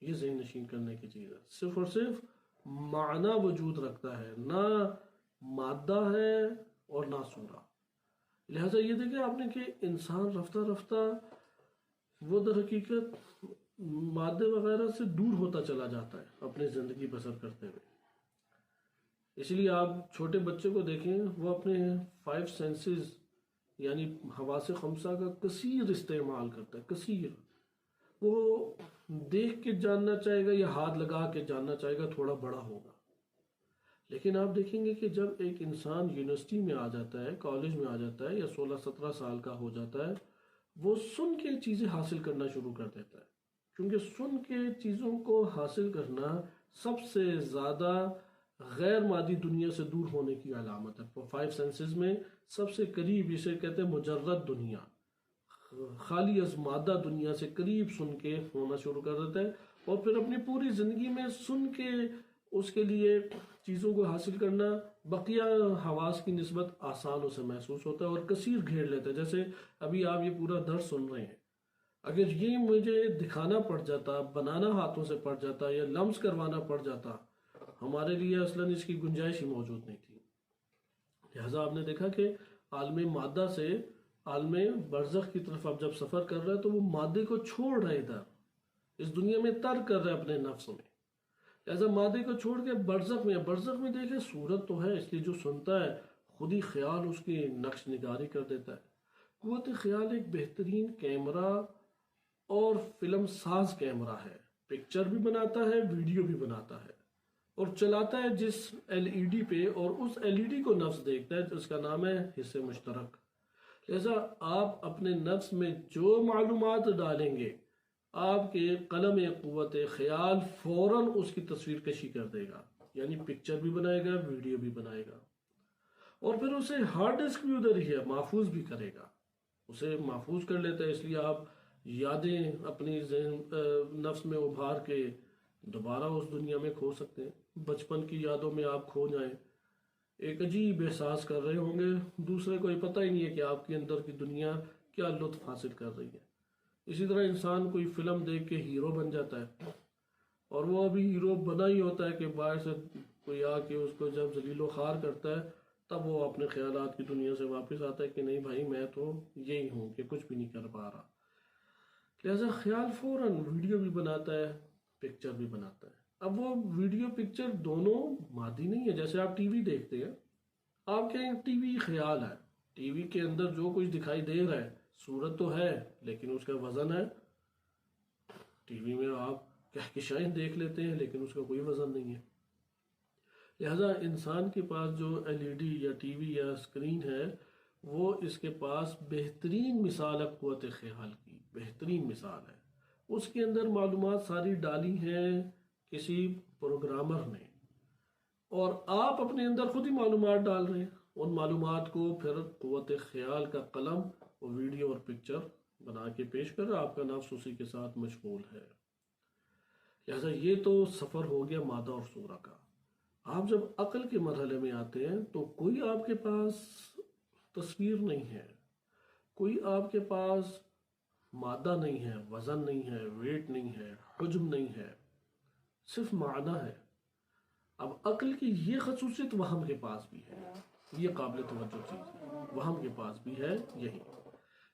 یہ ذہن نشین کرنے کی چیز ہے، صرف اور صرف معنی وجود رکھتا ہے، نہ مادہ ہے اور نہ صورہ۔ لہٰذا یہ دیکھیں آپ نے کہ انسان رفتہ رفتہ وہ در حقیقت مادے وغیرہ سے دور ہوتا چلا جاتا ہے اپنی زندگی بسر کرتے ہوئے۔ اس لیے آپ چھوٹے بچے کو دیکھیں، وہ اپنے 5 سینسز یعنی حواس خمسہ کا کثیر استعمال کرتا ہے، کثیر۔ وہ دیکھ کے جاننا چاہے گا یا ہاتھ لگا کے جاننا چاہے گا تھوڑا بڑا ہوگا۔ لیکن آپ دیکھیں گے کہ جب ایک انسان یونیورسٹی میں آ جاتا ہے، کالج میں آ جاتا ہے، یا 16-17 سال کا ہو جاتا ہے، وہ سن کے چیزیں حاصل کرنا شروع کر دیتا ہے، کیونکہ سن کے چیزوں کو حاصل کرنا سب سے زیادہ غیر مادی دنیا سے دور ہونے کی علامت ہے۔ 5 سینسز میں سب سے قریب اسے کہتے ہیں مجرد دنیا، خالی از مادہ دنیا سے قریب سن کے ہونا شروع کر دیتا ہے، اور پھر اپنی پوری زندگی میں سن کے اس کے لیے چیزوں کو حاصل کرنا بقیہ حواس کی نسبت آسان اسے محسوس ہوتا ہے اور کثیر گھیر لیتا ہے۔ جیسے ابھی آپ یہ پورا درس سن رہے ہیں، اگر یہ مجھے دکھانا پڑ جاتا، بنانا ہاتھوں سے پڑ جاتا یا لمس کروانا پڑ جاتا، ہمارے لیے اصلاً اس کی گنجائش ہی موجود نہیں تھی۔ لہٰذا آپ نے دیکھا کہ عالم مادہ سے عالم برزخ کی طرف آپ جب سفر کر رہے ہیں تو وہ مادے کو چھوڑ رہے ادھر اس دنیا میں ترک کر رہے اپنے نفس میں، لہٰذا مادے کو چھوڑ کے برزخ میں دیکھیں صورت تو ہے، اس لیے جو سنتا ہے خود ہی خیال اس کی نقش نگاری کر دیتا ہے۔ قوت خیال ایک بہترین کیمرہ اور فلم ساز کیمرہ ہے، پکچر بھی بناتا ہے، ویڈیو بھی بناتا ہے، اور چلاتا ہے جس LED پہ، اور اس LED کو نفس دیکھتا ہے جس کا نام ہے حصہ مشترک۔ لہذا آپ اپنے نفس میں جو معلومات ڈالیں گے، آپ کے قلم قوت خیال فوراً اس کی تصویر کشی کر دے گا، یعنی پکچر بھی بنائے گا، ویڈیو بھی بنائے گا، اور پھر اسے ہارڈ ڈسک بھی ادھر ہی ہے، محفوظ بھی کرے گا، اسے محفوظ کر لیتا ہے۔ اس لیے آپ یادیں اپنی نفس میں ابھار کے دوبارہ اس دنیا میں کھو سکتے ہیں۔ بچپن کی یادوں میں آپ کھو جائیں، ایک عجیب احساس کر رہے ہوں گے، دوسرے کو یہ پتہ ہی نہیں ہے کہ آپ کے اندر کی دنیا کیا لطف حاصل کر رہی ہے۔ اسی طرح انسان کوئی فلم دیکھ کے ہیرو بن جاتا ہے، اور وہ ابھی ہیرو بنا ہی ہوتا ہے کہ باہر سے کوئی آ کے اس کو جب ذلیل و خوار کرتا ہے، تب وہ اپنے خیالات کی دنیا سے واپس آتا ہے کہ نہیں بھائی میں تو یہی ہوں کہ کچھ بھی نہیں کر پا رہا۔ لہذا خیال فوراً ویڈیو بھی بناتا ہے، پکچر بھی بناتا ہے۔ اب وہ ویڈیو پکچر دونوں مادی نہیں ہے۔ جیسے آپ ٹی وی دیکھتے ہیں، آپ کہیں ٹی وی خیال ہے، ٹی وی کے اندر جو کچھ دکھائی دے رہا ہے صورت تو ہے، لیکن اس کا وزن ہے۔ ٹی وی میں آپ کہکشائیں دیکھ لیتے ہیں لیکن اس کا کوئی وزن نہیں ہے۔ لہذا انسان کے پاس جو LED یا ٹی وی یا اسکرین ہے، وہ اس کے پاس بہترین مثال ہے قوت خیال کی، بہترین مثال ہے۔ اس کے اندر معلومات ساری ڈالی ہیں کسی پروگرامر نے، اور آپ اپنے اندر خود ہی معلومات ڈال رہے ہیں۔ ان معلومات کو پھر قوت خیال کا قلم اور ویڈیو اور پکچر بنا کے پیش کر رہا، آپ کا نفس اسی کے ساتھ مشغول ہے۔ لہذا یہ تو سفر ہو گیا مادہ اور صورہ کا۔ آپ جب عقل کے مرحلے میں آتے ہیں تو کوئی آپ کے پاس تصویر نہیں ہے، کوئی آپ کے پاس مادہ نہیں ہے، وزن نہیں ہے، ویٹ نہیں ہے، حجم نہیں ہے، صرف معنی ہے۔ اب عقل کی یہ خصوصیت وہم کے پاس بھی ہے، یہ قابل توجہ چیز ہے، وہم کے پاس بھی ہے یہی،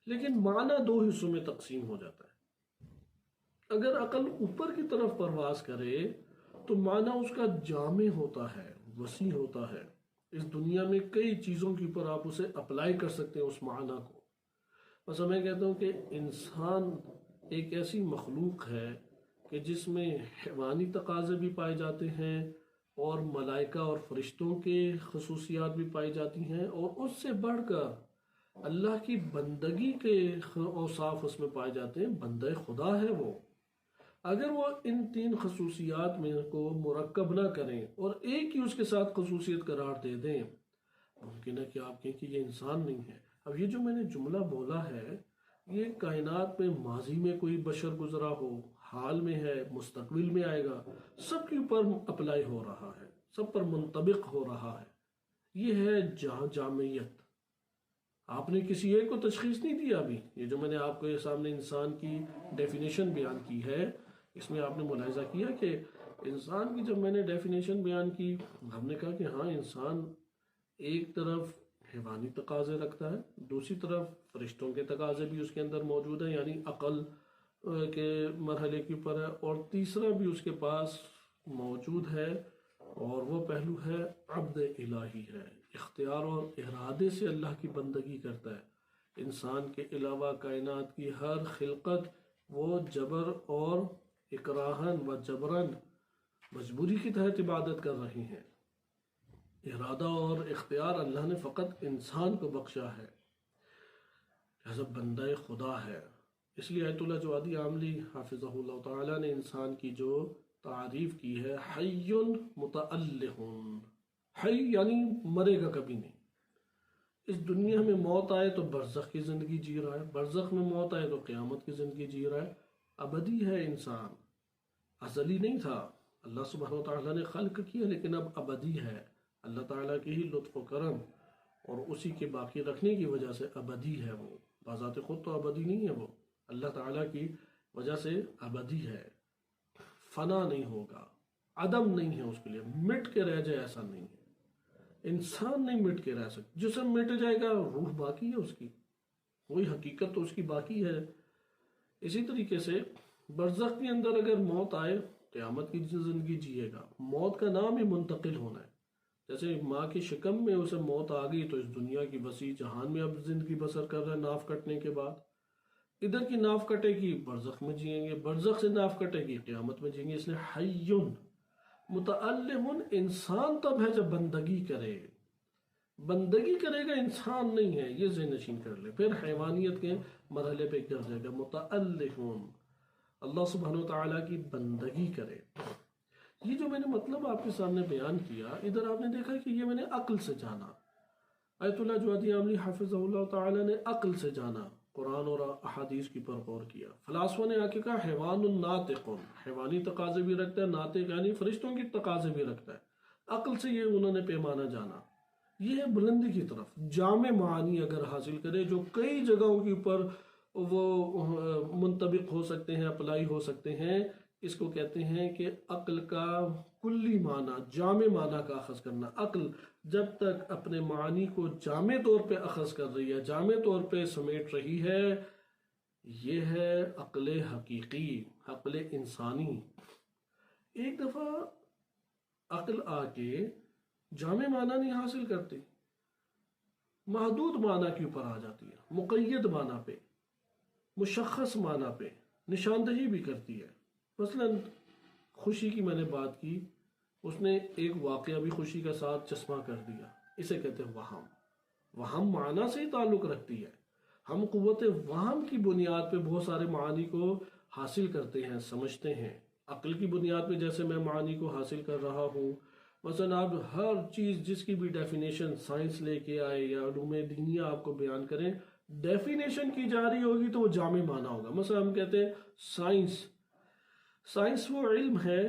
لیکن معنی 2 حصوں میں تقسیم ہو جاتا ہے۔ اگر عقل اوپر کی طرف پرواز کرے تو معنی اس کا جامع ہوتا ہے، وسیع ہوتا ہے، اس دنیا میں کئی چیزوں کے اوپر آپ اسے اپلائی کر سکتے ہیں اس معنی کو۔ بس میں کہتا ہوں کہ انسان ایک ایسی مخلوق ہے کہ جس میں حیوانی تقاضے بھی پائے جاتے ہیں، اور ملائکہ اور فرشتوں کے خصوصیات بھی پائی جاتی ہیں، اور اس سے بڑھ کر اللہ کی بندگی کے اوصاف اس میں پائے جاتے ہیں۔ بندہ خدا ہے وہ، اگر وہ ان 3 خصوصیات میں کو مرکب نہ کریں اور ایک ہی اس کے ساتھ خصوصیت قرار دے دیں، ممکن ہے کہ آپ کہیں کہ یہ انسان نہیں ہے۔ اب یہ جو میں نے جملہ بولا ہے، یہ کائنات میں ماضی میں کوئی بشر گزرا ہو، حال میں ہے، مستقبل میں آئے گا، سب کے اوپر اپلائی ہو رہا ہے، سب پر منطبق ہو رہا ہے۔ یہ ہے جامعیت۔ آپ نے کسی ایک کو تشخیص نہیں دیا ابھی۔ یہ جو میں نے آپ کو یہ سامنے انسان کی ڈیفینیشن بیان کی ہے، اس میں آپ نے ملاحظہ کیا کہ انسان کی جب میں نے ڈیفینیشن بیان کی، ہم نے کہا کہ ہاں انسان ایک طرف حیوانی تقاضے رکھتا ہے، دوسری طرف فرشتوں کے تقاضے بھی اس کے اندر موجود ہیں، یعنی عقل کے مرحلے کے اوپر ہے، اور تیسرا بھی اس کے پاس موجود ہے، اور وہ پہلو ہے عبد الہی ہے، اختیار اور ارادے سے اللہ کی بندگی کرتا ہے۔ انسان کے علاوہ کائنات کی ہر خلقت وہ جبر اور اکراہن و جبرن مجبوری کے تحت عبادت کر رہی ہیں۔ ارادہ اور اختیار اللہ نے فقط انسان کو بخشا ہے، لہذا بندہ خدا ہے۔ اس لیے آیت اللہ جوادی عاملی حافظہ اللہ تعالیٰ نے انسان کی جو تعریف کی ہے، حی متعلق، حی یعنی مرے گا کبھی نہیں۔ اس دنیا میں موت آئے تو برزخ کی زندگی جی رہا ہے، برزخ میں موت آئے تو قیامت کی زندگی جی رہا ہے۔ ابدی ہے انسان، ازلی نہیں تھا، اللہ سبحانہ و تعالیٰ نے خلق کیا لیکن اب ابدی ہے، اللہ تعالیٰ کی ہی لطف و کرم اور اسی کے باقی رکھنے کی وجہ سے ابدی ہے۔ وہ بذات خود تو ابدی نہیں ہے، وہ اللہ تعالیٰ کی وجہ سے ابدی ہے، فنا نہیں ہوگا، عدم نہیں ہے اس کے لیے، مٹ کے رہ جائے ایسا نہیں ہے۔ انسان نہیں مٹ کے رہ سکتا، جسم مٹ جائے گا روح باقی ہے اس کی، وہی حقیقت تو اس کی باقی ہے۔ اسی طریقے سے برزخ کے اندر اگر موت آئے قیامت کی زندگی جیے گا۔ موت کا نام ہی منتقل ہونا ہے، جیسے ماں کی شکم میں اسے موت آ گئی تو اس دنیا کی وسیع جہان میں اب زندگی بسر کر رہا ہے ناف کٹنے کے بعد۔ ادھر کی ناف کٹے گی برزخ میں جئیں گے، برزخ سے ناف کٹے گی قیامت میں جئیں گے۔ اس لیے حی متعلم، انسان تب ہے جب بندگی کرے، بندگی کرے گا انسان نہیں ہے، یہ ذہن نشین کر لے۔ پھر حیوانیت کے مرحلے پہ گر جائے گا، متعلم، اللہ سبحانہ وتعالیٰ کی بندگی کرے۔ یہ جو میں نے مطلب آپ کے سامنے بیان کیا، ادھر آپ نے دیکھا کہ یہ میں نے عقل سے جانا۔ آیت اللہ جوادی عاملی حافظہ اللہ تعالیٰ نے عقل سے جانا، قرآن اور احادیث کی پر غور کیا۔ فلاسفہ نے آ کے کہا حیوان ناطق، حیوانی تقاضے بھی رکھتا ہے، ناطق یعنی فرشتوں کی تقاضے بھی رکھتا ہے۔ عقل سے یہ انہوں نے پیمانہ جانا، یہ ہے بلندی کی طرف، جامع معانی اگر حاصل کرے جو کئی جگہوں کے اوپر وہ منطبق ہو سکتے ہیں، اپلائی ہو سکتے ہیں، اس کو کہتے ہیں کہ عقل کا کلی معنی، جامع معنی کا اخذ کرنا۔ عقل جب تک اپنے معنی کو جامع طور پہ اخذ کر رہی ہے، جامع طور پہ سمیٹ رہی ہے، یہ ہے عقل حقیقی، عقل انسانی۔ ایک دفعہ عقل آ کے جامع معنی نہیں حاصل کرتی، محدود معنی کے اوپر آ جاتی ہے، مقید معنی پہ، مشخص معنی پہ نشاندہی بھی کرتی ہے۔ مثلا خوشی کی میں نے بات کی، اس نے ایک واقعہ بھی خوشی کا ساتھ چشمہ کر دیا، اسے کہتے ہیں وہم۔ وہم معنی سے ہی تعلق رکھتی ہے، ہم قوت وہم کی بنیاد پہ بہت سارے معانی کو حاصل کرتے ہیں، سمجھتے ہیں۔ عقل کی بنیاد پہ جیسے میں معانی کو حاصل کر رہا ہوں، مثلا آپ ہر چیز جس کی بھی ڈیفینیشن سائنس لے کے آئے یا علوم دینیہ آپ کو بیان کریں، ڈیفینیشن کی جا رہی ہوگی تو وہ جامع معنی ہوگا۔ مثلا ہم کہتے ہیں سائنس وہ علم ہے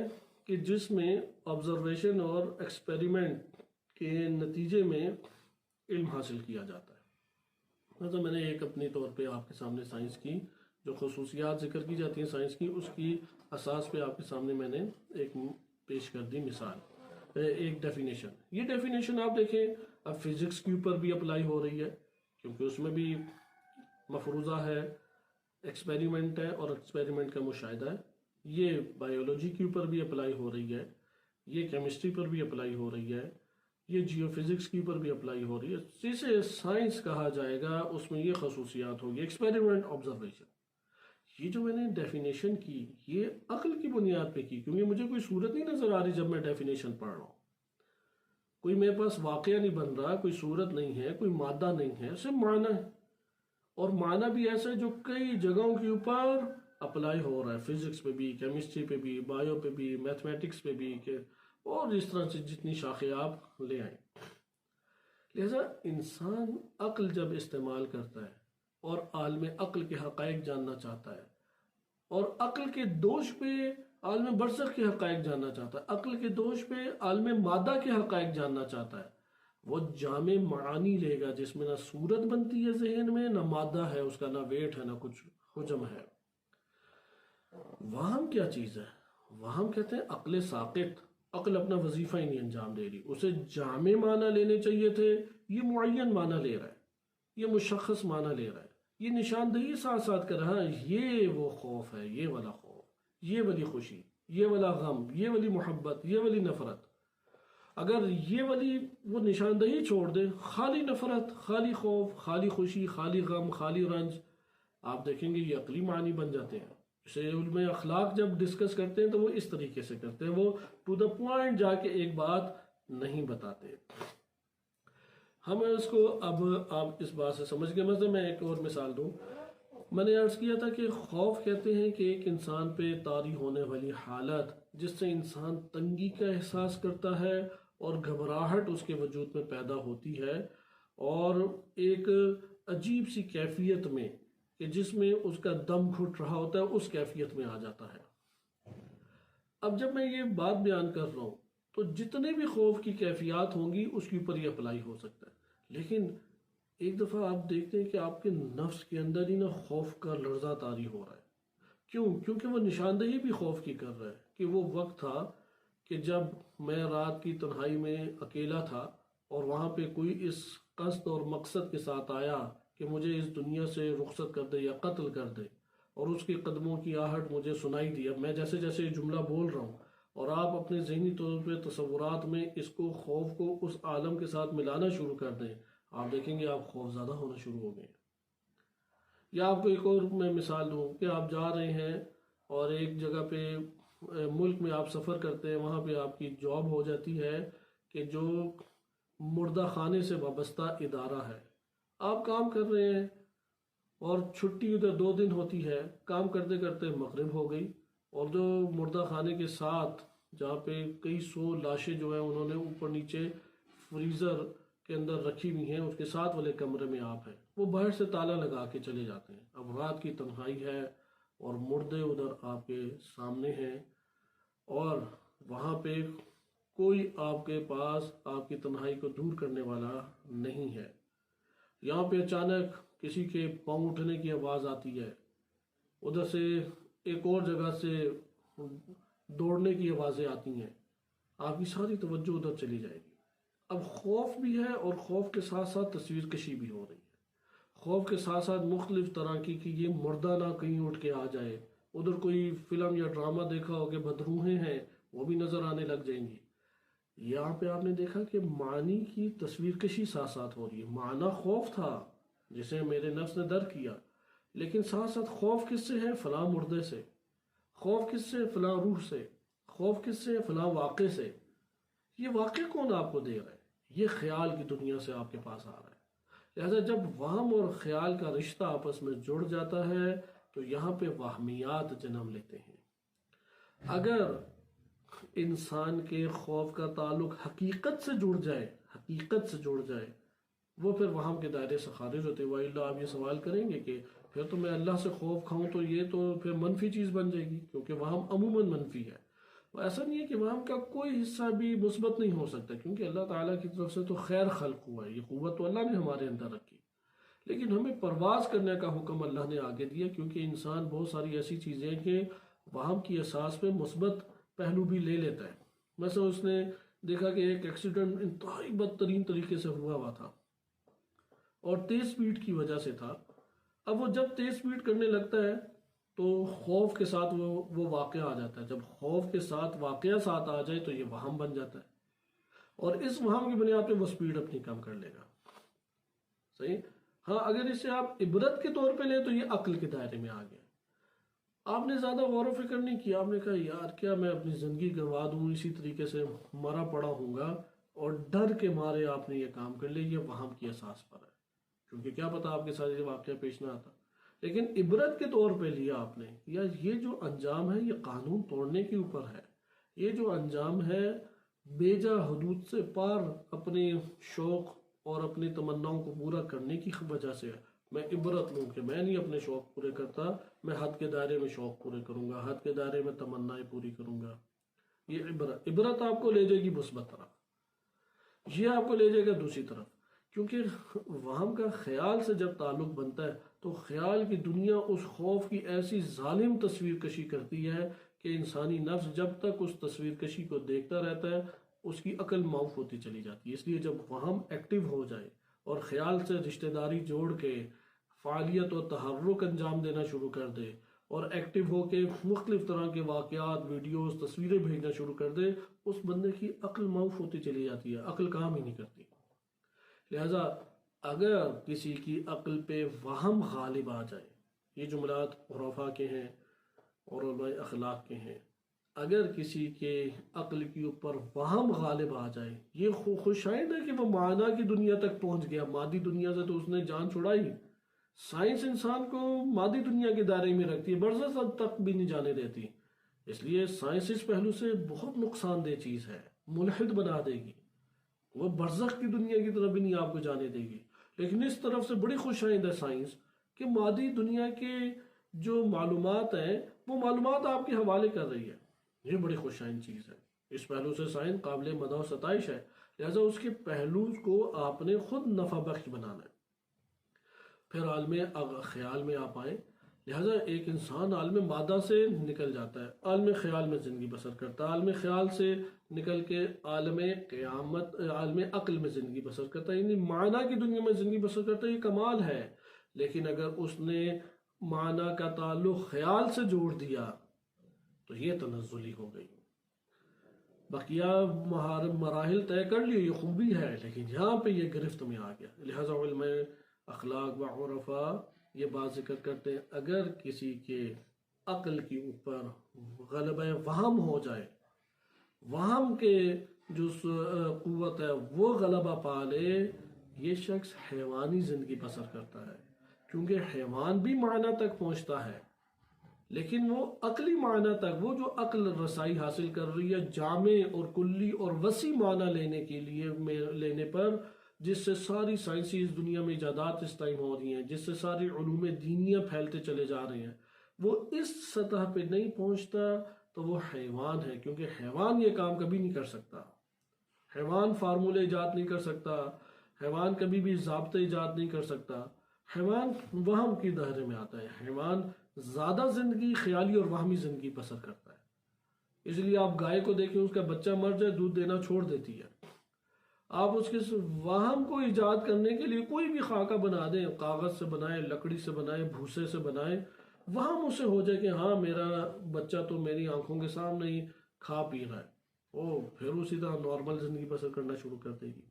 کہ جس میں آبزرویشن اور ایکسپیریمنٹ کے نتیجے میں علم حاصل کیا جاتا ہے۔ مثلا میں نے ایک اپنی طور پہ آپ کے سامنے سائنس کی جو خصوصیات ذکر کی جاتی ہیں سائنس کی، اس کی اساس پہ آپ کے سامنے میں نے ایک پیش کر دی مثال، ایک ڈیفینیشن۔ یہ ڈیفینیشن آپ دیکھیں اب فزکس کے اوپر بھی اپلائی ہو رہی ہے، کیونکہ اس میں بھی مفروضہ ہے، ایکسپیریمنٹ ہے اور ایکسپیریمنٹ کا مشاہدہ ہے۔ یہ بائیولوجی کے اوپر بھی اپلائی ہو رہی ہے، یہ کیمسٹری پر بھی اپلائی ہو رہی ہے، یہ جیو فزکس کے اوپر بھی اپلائی ہو رہی ہے۔ جسے سائنس کہا جائے گا اس میں یہ خصوصیات ہوگی، ایکسپیریمنٹ، آبزرویشن۔ یہ جو میں نے ڈیفینیشن کی یہ عقل کی بنیاد پہ کی، کیونکہ مجھے کوئی صورت نہیں نظر آ رہی جب میں ڈیفینیشن پڑھ رہا ہوں، کوئی میرے پاس واقعہ نہیں بن رہا، کوئی صورت نہیں ہے، کوئی مادہ نہیں ہے، صرف معنی ہے، اور معنی بھی ایسا ہے جو کئی جگہوں کے اوپر اپلائی ہو رہا ہے، فزکس پہ بھی، کیمسٹری پہ بھی، بایو پہ بھی، میتھمیٹکس پہ بھی، اور اس طرح سے جتنی شاخیں آپ لے آئیں۔ لہذا انسان عقل جب استعمال کرتا ہے اور عالم عقل کے حقائق جاننا چاہتا ہے، اور عقل کے دوش پہ عالم برزخ کے حقائق جاننا چاہتا ہے، عقل کے دوش پہ عالم مادہ کے حقائق جاننا چاہتا ہے، وہ جامع معانی لے گا جس میں نہ صورت بنتی ہے ذہن میں، نہ مادہ ہے اس کا، نہ ویٹ ہے، نہ کچھ حجم ہے۔ وہم کیا چیز ہے؟ وہم کہتے ہیں عقل ساقط، عقل اپنا وظیفہ ہی نہیں انجام دے رہی، اسے جامع معنی لینے چاہیے تھے، یہ معین معنی لے رہا ہے، یہ مشخص معنی لے رہا ہے، یہ نشاندہی ساتھ ساتھ کر رہا ہے یہ وہ خوف ہے، یہ والا خوف، یہ والی خوشی، یہ والا غم، یہ والی محبت، یہ والی نفرت۔ اگر یہ والی وہ نشاندہی چھوڑ دے، خالی نفرت، خالی خوف، خالی خوشی، خالی غم، خالی رنج، آپ دیکھیں گے یہ عقلی معنی بن جاتے ہیں۔ اسے علم اخلاق جب ڈسکس کرتے ہیں تو وہ اس طریقے سے کرتے ہیں، وہ ٹو دا پوائنٹ جا کے ایک بات نہیں بتاتے۔ ہم اس کو اب آپ اس بات سے سمجھ گئے۔ مثلا میں ایک اور مثال دوں، میں نے عرض کیا تھا کہ خوف کہتے ہیں کہ ایک انسان پہ طاری ہونے والی حالت جس سے انسان تنگی کا احساس کرتا ہے اور گھبراہٹ اس کے وجود میں پیدا ہوتی ہے، اور ایک عجیب سی کیفیت میں کہ جس میں اس کا دم گھٹ رہا ہوتا ہے، اس کیفیت میں آ جاتا ہے۔ اب جب میں یہ بات بیان کر رہا ہوں تو جتنے بھی خوف کی کیفیات ہوں گی اس کے اوپر یہ اپلائی ہو سکتا ہے، لیکن ایک دفعہ آپ دیکھتے ہیں کہ آپ کے نفس کے اندر ہی نا خوف کا لرزہ طاری ہو رہا ہے۔ کیوں؟ کیونکہ وہ نشاندہی بھی خوف کی کر رہا ہے کہ وہ وقت تھا کہ جب میں رات کی تنہائی میں اکیلا تھا اور وہاں پہ کوئی اس قصد اور مقصد کے ساتھ آیا کہ مجھے اس دنیا سے رخصت کر دے یا قتل کر دے، اور اس کے قدموں کی آہٹ مجھے سنائی دی۔ اب میں جیسے جیسے یہ جملہ بول رہا ہوں اور آپ اپنے ذہنی طور پہ تصورات میں اس کو، خوف کو اس عالم کے ساتھ ملانا شروع کر دیں، آپ دیکھیں گے آپ خوف زیادہ ہونا شروع ہو گئے۔ یا آپ کو ایک اور میں مثال دوں کہ آپ جا رہے ہیں اور ایک جگہ پہ ملک میں آپ سفر کرتے ہیں، وہاں پہ آپ کی جاب ہو جاتی ہے کہ جو مردہ خانے سے وابستہ ادارہ ہے، آپ کام کر رہے ہیں اور چھٹی ادھر 2 دن ہوتی ہے، کام کرتے کرتے مغرب ہو گئی، اور جو مردہ خانے کے ساتھ جہاں پہ کئی 100 لاشیں جو ہیں انہوں نے اوپر نیچے فریزر کے اندر رکھی ہوئی ہیں، اس کے ساتھ والے کمرے میں آپ ہیں، وہ باہر سے تالا لگا کے چلے جاتے ہیں۔ اب رات کی تنہائی ہے اور مردے ادھر آپ کے سامنے ہیں، اور وہاں پہ کوئی آپ کے پاس آپ کی تنہائی کو دور کرنے والا نہیں ہے۔ یہاں پہ اچانک کسی کے پاؤں اٹھنے کی آواز آتی ہے، ادھر سے ایک اور جگہ سے دوڑنے کی آوازیں آتی ہیں، آپ کی ساری توجہ ادھر چلی جائے گی۔ اب خوف بھی ہے اور خوف کے ساتھ ساتھ تصویر کشی بھی ہو رہی ہے، خوف کے ساتھ ساتھ مختلف طرح کی کہ یہ مردہ نہ کہیں اٹھ کے آ جائے، ادھر کوئی فلم یا ڈرامہ دیکھا ہو کہ بدروحیں ہیں وہ بھی نظر آنے لگ جائیں گی۔ یہاں پہ آپ نے دیکھا کہ معنی کی تصویر کشی ساتھ ساتھ ہو رہی ہے۔ معنی خوف تھا جسے میرے نفس نے درک کیا، لیکن ساتھ ساتھ خوف کس سے ہے؟ فلاں مردے سے۔ خوف کس سے؟ فلاں روح سے۔ خوف کس سے؟ فلاں واقع سے۔ یہ واقع کون آپ کو دے رہا ہے؟ یہ خیال کی دنیا سے آپ کے پاس آ رہا ہے۔ لہذا جب وہم اور خیال کا رشتہ آپس میں جڑ جاتا ہے تو یہاں پہ وہمیات جنم لیتے ہیں۔ اگر انسان کے خوف کا تعلق حقیقت سے جڑ جائے، حقیقت سے جڑ جائے، وہ پھر وہم کے دائرے سے خارج ہوتے ہیں۔ وَإِلَّا آپ یہ سوال کریں گے کہ پھر تو میں اللہ سے خوف کھاؤں تو یہ تو پھر منفی چیز بن جائے گی، کیونکہ وہم عموماً منفی ہے۔ ایسا نہیں ہے کہ وہم کا کوئی حصہ بھی مثبت نہیں ہو سکتا، کیونکہ اللہ تعالیٰ کی طرف سے تو خیر خلق ہوا ہے، یہ قوت تو اللہ نے ہمارے اندر رکھی، لیکن ہمیں پرواز کرنے کا حکم اللہ نے آگے دیا، کیونکہ انسان بہت ساری ایسی چیزیں کہ وہم کی اساس پہ مثبت پہلو بھی لے لیتا ہے۔ مثلا اس نے دیکھا کہ ایک ایکسیڈنٹ انتہائی بدترین طریقے سے ہوا تھا اور تیز سپیڈ کی وجہ سے تھا۔ اب وہ جب تیز سپیڈ کرنے لگتا ہے تو خوف کے ساتھ وہ واقعہ آ جاتا ہے۔ جب خوف کے ساتھ واقعہ ساتھ آ جائے تو یہ وہم بن جاتا ہے، اور اس وہم کی بنیاد پہ وہ سپیڈ اپنی کم کر لے گا۔ صحیح؟ ہاں، اگر اسے آپ عبرت کے طور پہ لیں تو یہ عقل کے دائرے میں آ گیا۔ آپ نے زیادہ غور و فکر نہیں کیا، آپ نے کہا یار کیا میں اپنی زندگی گنوا دوں، اسی طریقے سے مرا پڑا ہوں گا، اور ڈر کے مارے آپ نے یہ کام کر لیا۔ یہ وہم کی اساس پر ہے، کیونکہ کیا پتا آپ کے ساتھ یہ واقعہ پیش نہ آتا، لیکن عبرت کے طور پہ لیا آپ نے۔ یا یہ جو انجام ہے یہ قانون توڑنے کے اوپر ہے، یہ جو انجام ہے بیجا حدود سے پار اپنے شوق اور اپنی تمناؤں کو پورا کرنے کی وجہ سے ہے۔ میں عبرت لوں کہ میں نہیں اپنے شوق پورے کرتا، میں حد کے دائرے میں شوق پورے کروں گا، حد کے دائرے میں تمنائیں پوری کروں گا۔ یہ عبرت آپ کو لے جائے گی مثبت طرف، یہ آپ کو لے جائے گا دوسری طرف، کیونکہ وہم کا خیال سے جب تعلق بنتا ہے تو خیال کی دنیا اس خوف کی ایسی ظالم تصویر کشی کرتی ہے کہ انسانی نفس جب تک اس تصویر کشی کو دیکھتا رہتا ہے اس کی عقل معاف ہوتی چلی جاتی ہے. اس لیے جب وہم ایکٹیو ہو جائے اور خیال سے رشتہ داری جوڑ کے فعالیت و تحرک انجام دینا شروع کر دے اور ایکٹیو ہو کے مختلف طرح کے واقعات، ویڈیوز، تصویریں بھیجنا شروع کر دے، اس بندے کی عقل معاف ہوتی چلی جاتی ہے، عقل کام ہی نہیں کرتی. لہذا اگر کسی کی عقل پہ وہم غالب آ جائے، یہ جملات عرفاء کے ہیں اور علماء اخلاق کے ہیں، اگر کسی کے عقل کے اوپر وہم غالب آ جائے، یہ خوش آئند ہے کہ وہ معنی کی دنیا تک پہنچ گیا. مادی دنیا سے تو اس نے جان چھڑائی. سائنس انسان کو مادی دنیا کے دائرے میں رکھتی ہے، برزخ تک بھی نہیں جانے دیتی. اس لیے سائنس اس پہلو سے بہت نقصان دہ چیز ہے، ملحد بنا دے گی. وہ برزخ کی دنیا کی طرف بھی نہیں آپ کو جانے دے گی. لیکن اس طرف سے بڑی خوش آئند ہے سائنس کہ مادی دنیا کے جو معلومات ہیں وہ معلومات آپ کے حوالے کر رہی ہے. یہ بڑی خوش آئند چیز ہے. اس پہلو سے سائنس قابل مدح و ستائش ہے. لہذا اس کے پہلو کو آپ نے خود نفع بخش بنانا ہے. پھر عالم خیال میں آپ آئیں. لہذا ایک انسان عالم مادہ سے نکل جاتا ہے، عالم خیال میں زندگی بسر کرتا ہے، عالم خیال سے نکل کے عالم عقل میں زندگی بسر کرتا ہے، یعنی معنی کی دنیا میں زندگی بسر کرتا ہے. یہ کمال ہے. لیکن اگر اس نے معنی کا تعلق خیال سے جوڑ دیا تو یہ تنزلی ہو گئی. بقیہ مراحل طے کر لیے، یہ خوبی ہے، لیکن یہاں پہ یہ گرفت میں آ گیا. لہذا علم اخلاق و عرفاء یہ بات ذکر کرتے ہیں اگر کسی کے عقل کے اوپر غلبہ وہم ہو جائے، وہم کے جو قوت ہے وہ غلبہ پا لے، یہ شخص حیوانی زندگی بسر کرتا ہے. کیونکہ حیوان بھی معنی تک پہنچتا ہے، لیکن وہ عقلی معنی تک، وہ جو عقل رسائی حاصل کر رہی ہے جامع اور کلی اور وسیع معنی لینے پر، جس سے ساری سائنسی اس دنیا میں ایجادات اس ٹائم ہو رہی ہیں، جس سے ساری علوم دینیاں پھیلتے چلے جا رہے ہیں، وہ اس سطح پہ نہیں پہنچتا تو وہ حیوان ہے. کیونکہ حیوان یہ کام کبھی نہیں کر سکتا. حیوان فارمولے ایجاد نہیں کر سکتا، حیوان کبھی بھی ضابطے ایجاد نہیں کر سکتا. حیوان وہم کی دائرے میں آتا ہے. حیوان زیادہ زندگی خیالی اور وہمی زندگی بسر کرتا ہے. اس لیے آپ گائے کو دیکھیں، اس کا بچہ مر جائے دودھ دینا چھوڑ دیتی ہے. آپ اس کے وہم کو ایجاد کرنے کے لیے کوئی بھی خاکہ بنا دیں، کاغذ سے بنائیں، لکڑی سے بنائیں، بھوسے سے بنائیں، وہم اسے ہو جائے کہ ہاں میرا بچہ تو میری آنکھوں کے سامنے ہی کھا پی رہا ہے، پھر اسی طرح نارمل زندگی بسر کرنا شروع کر دے گی.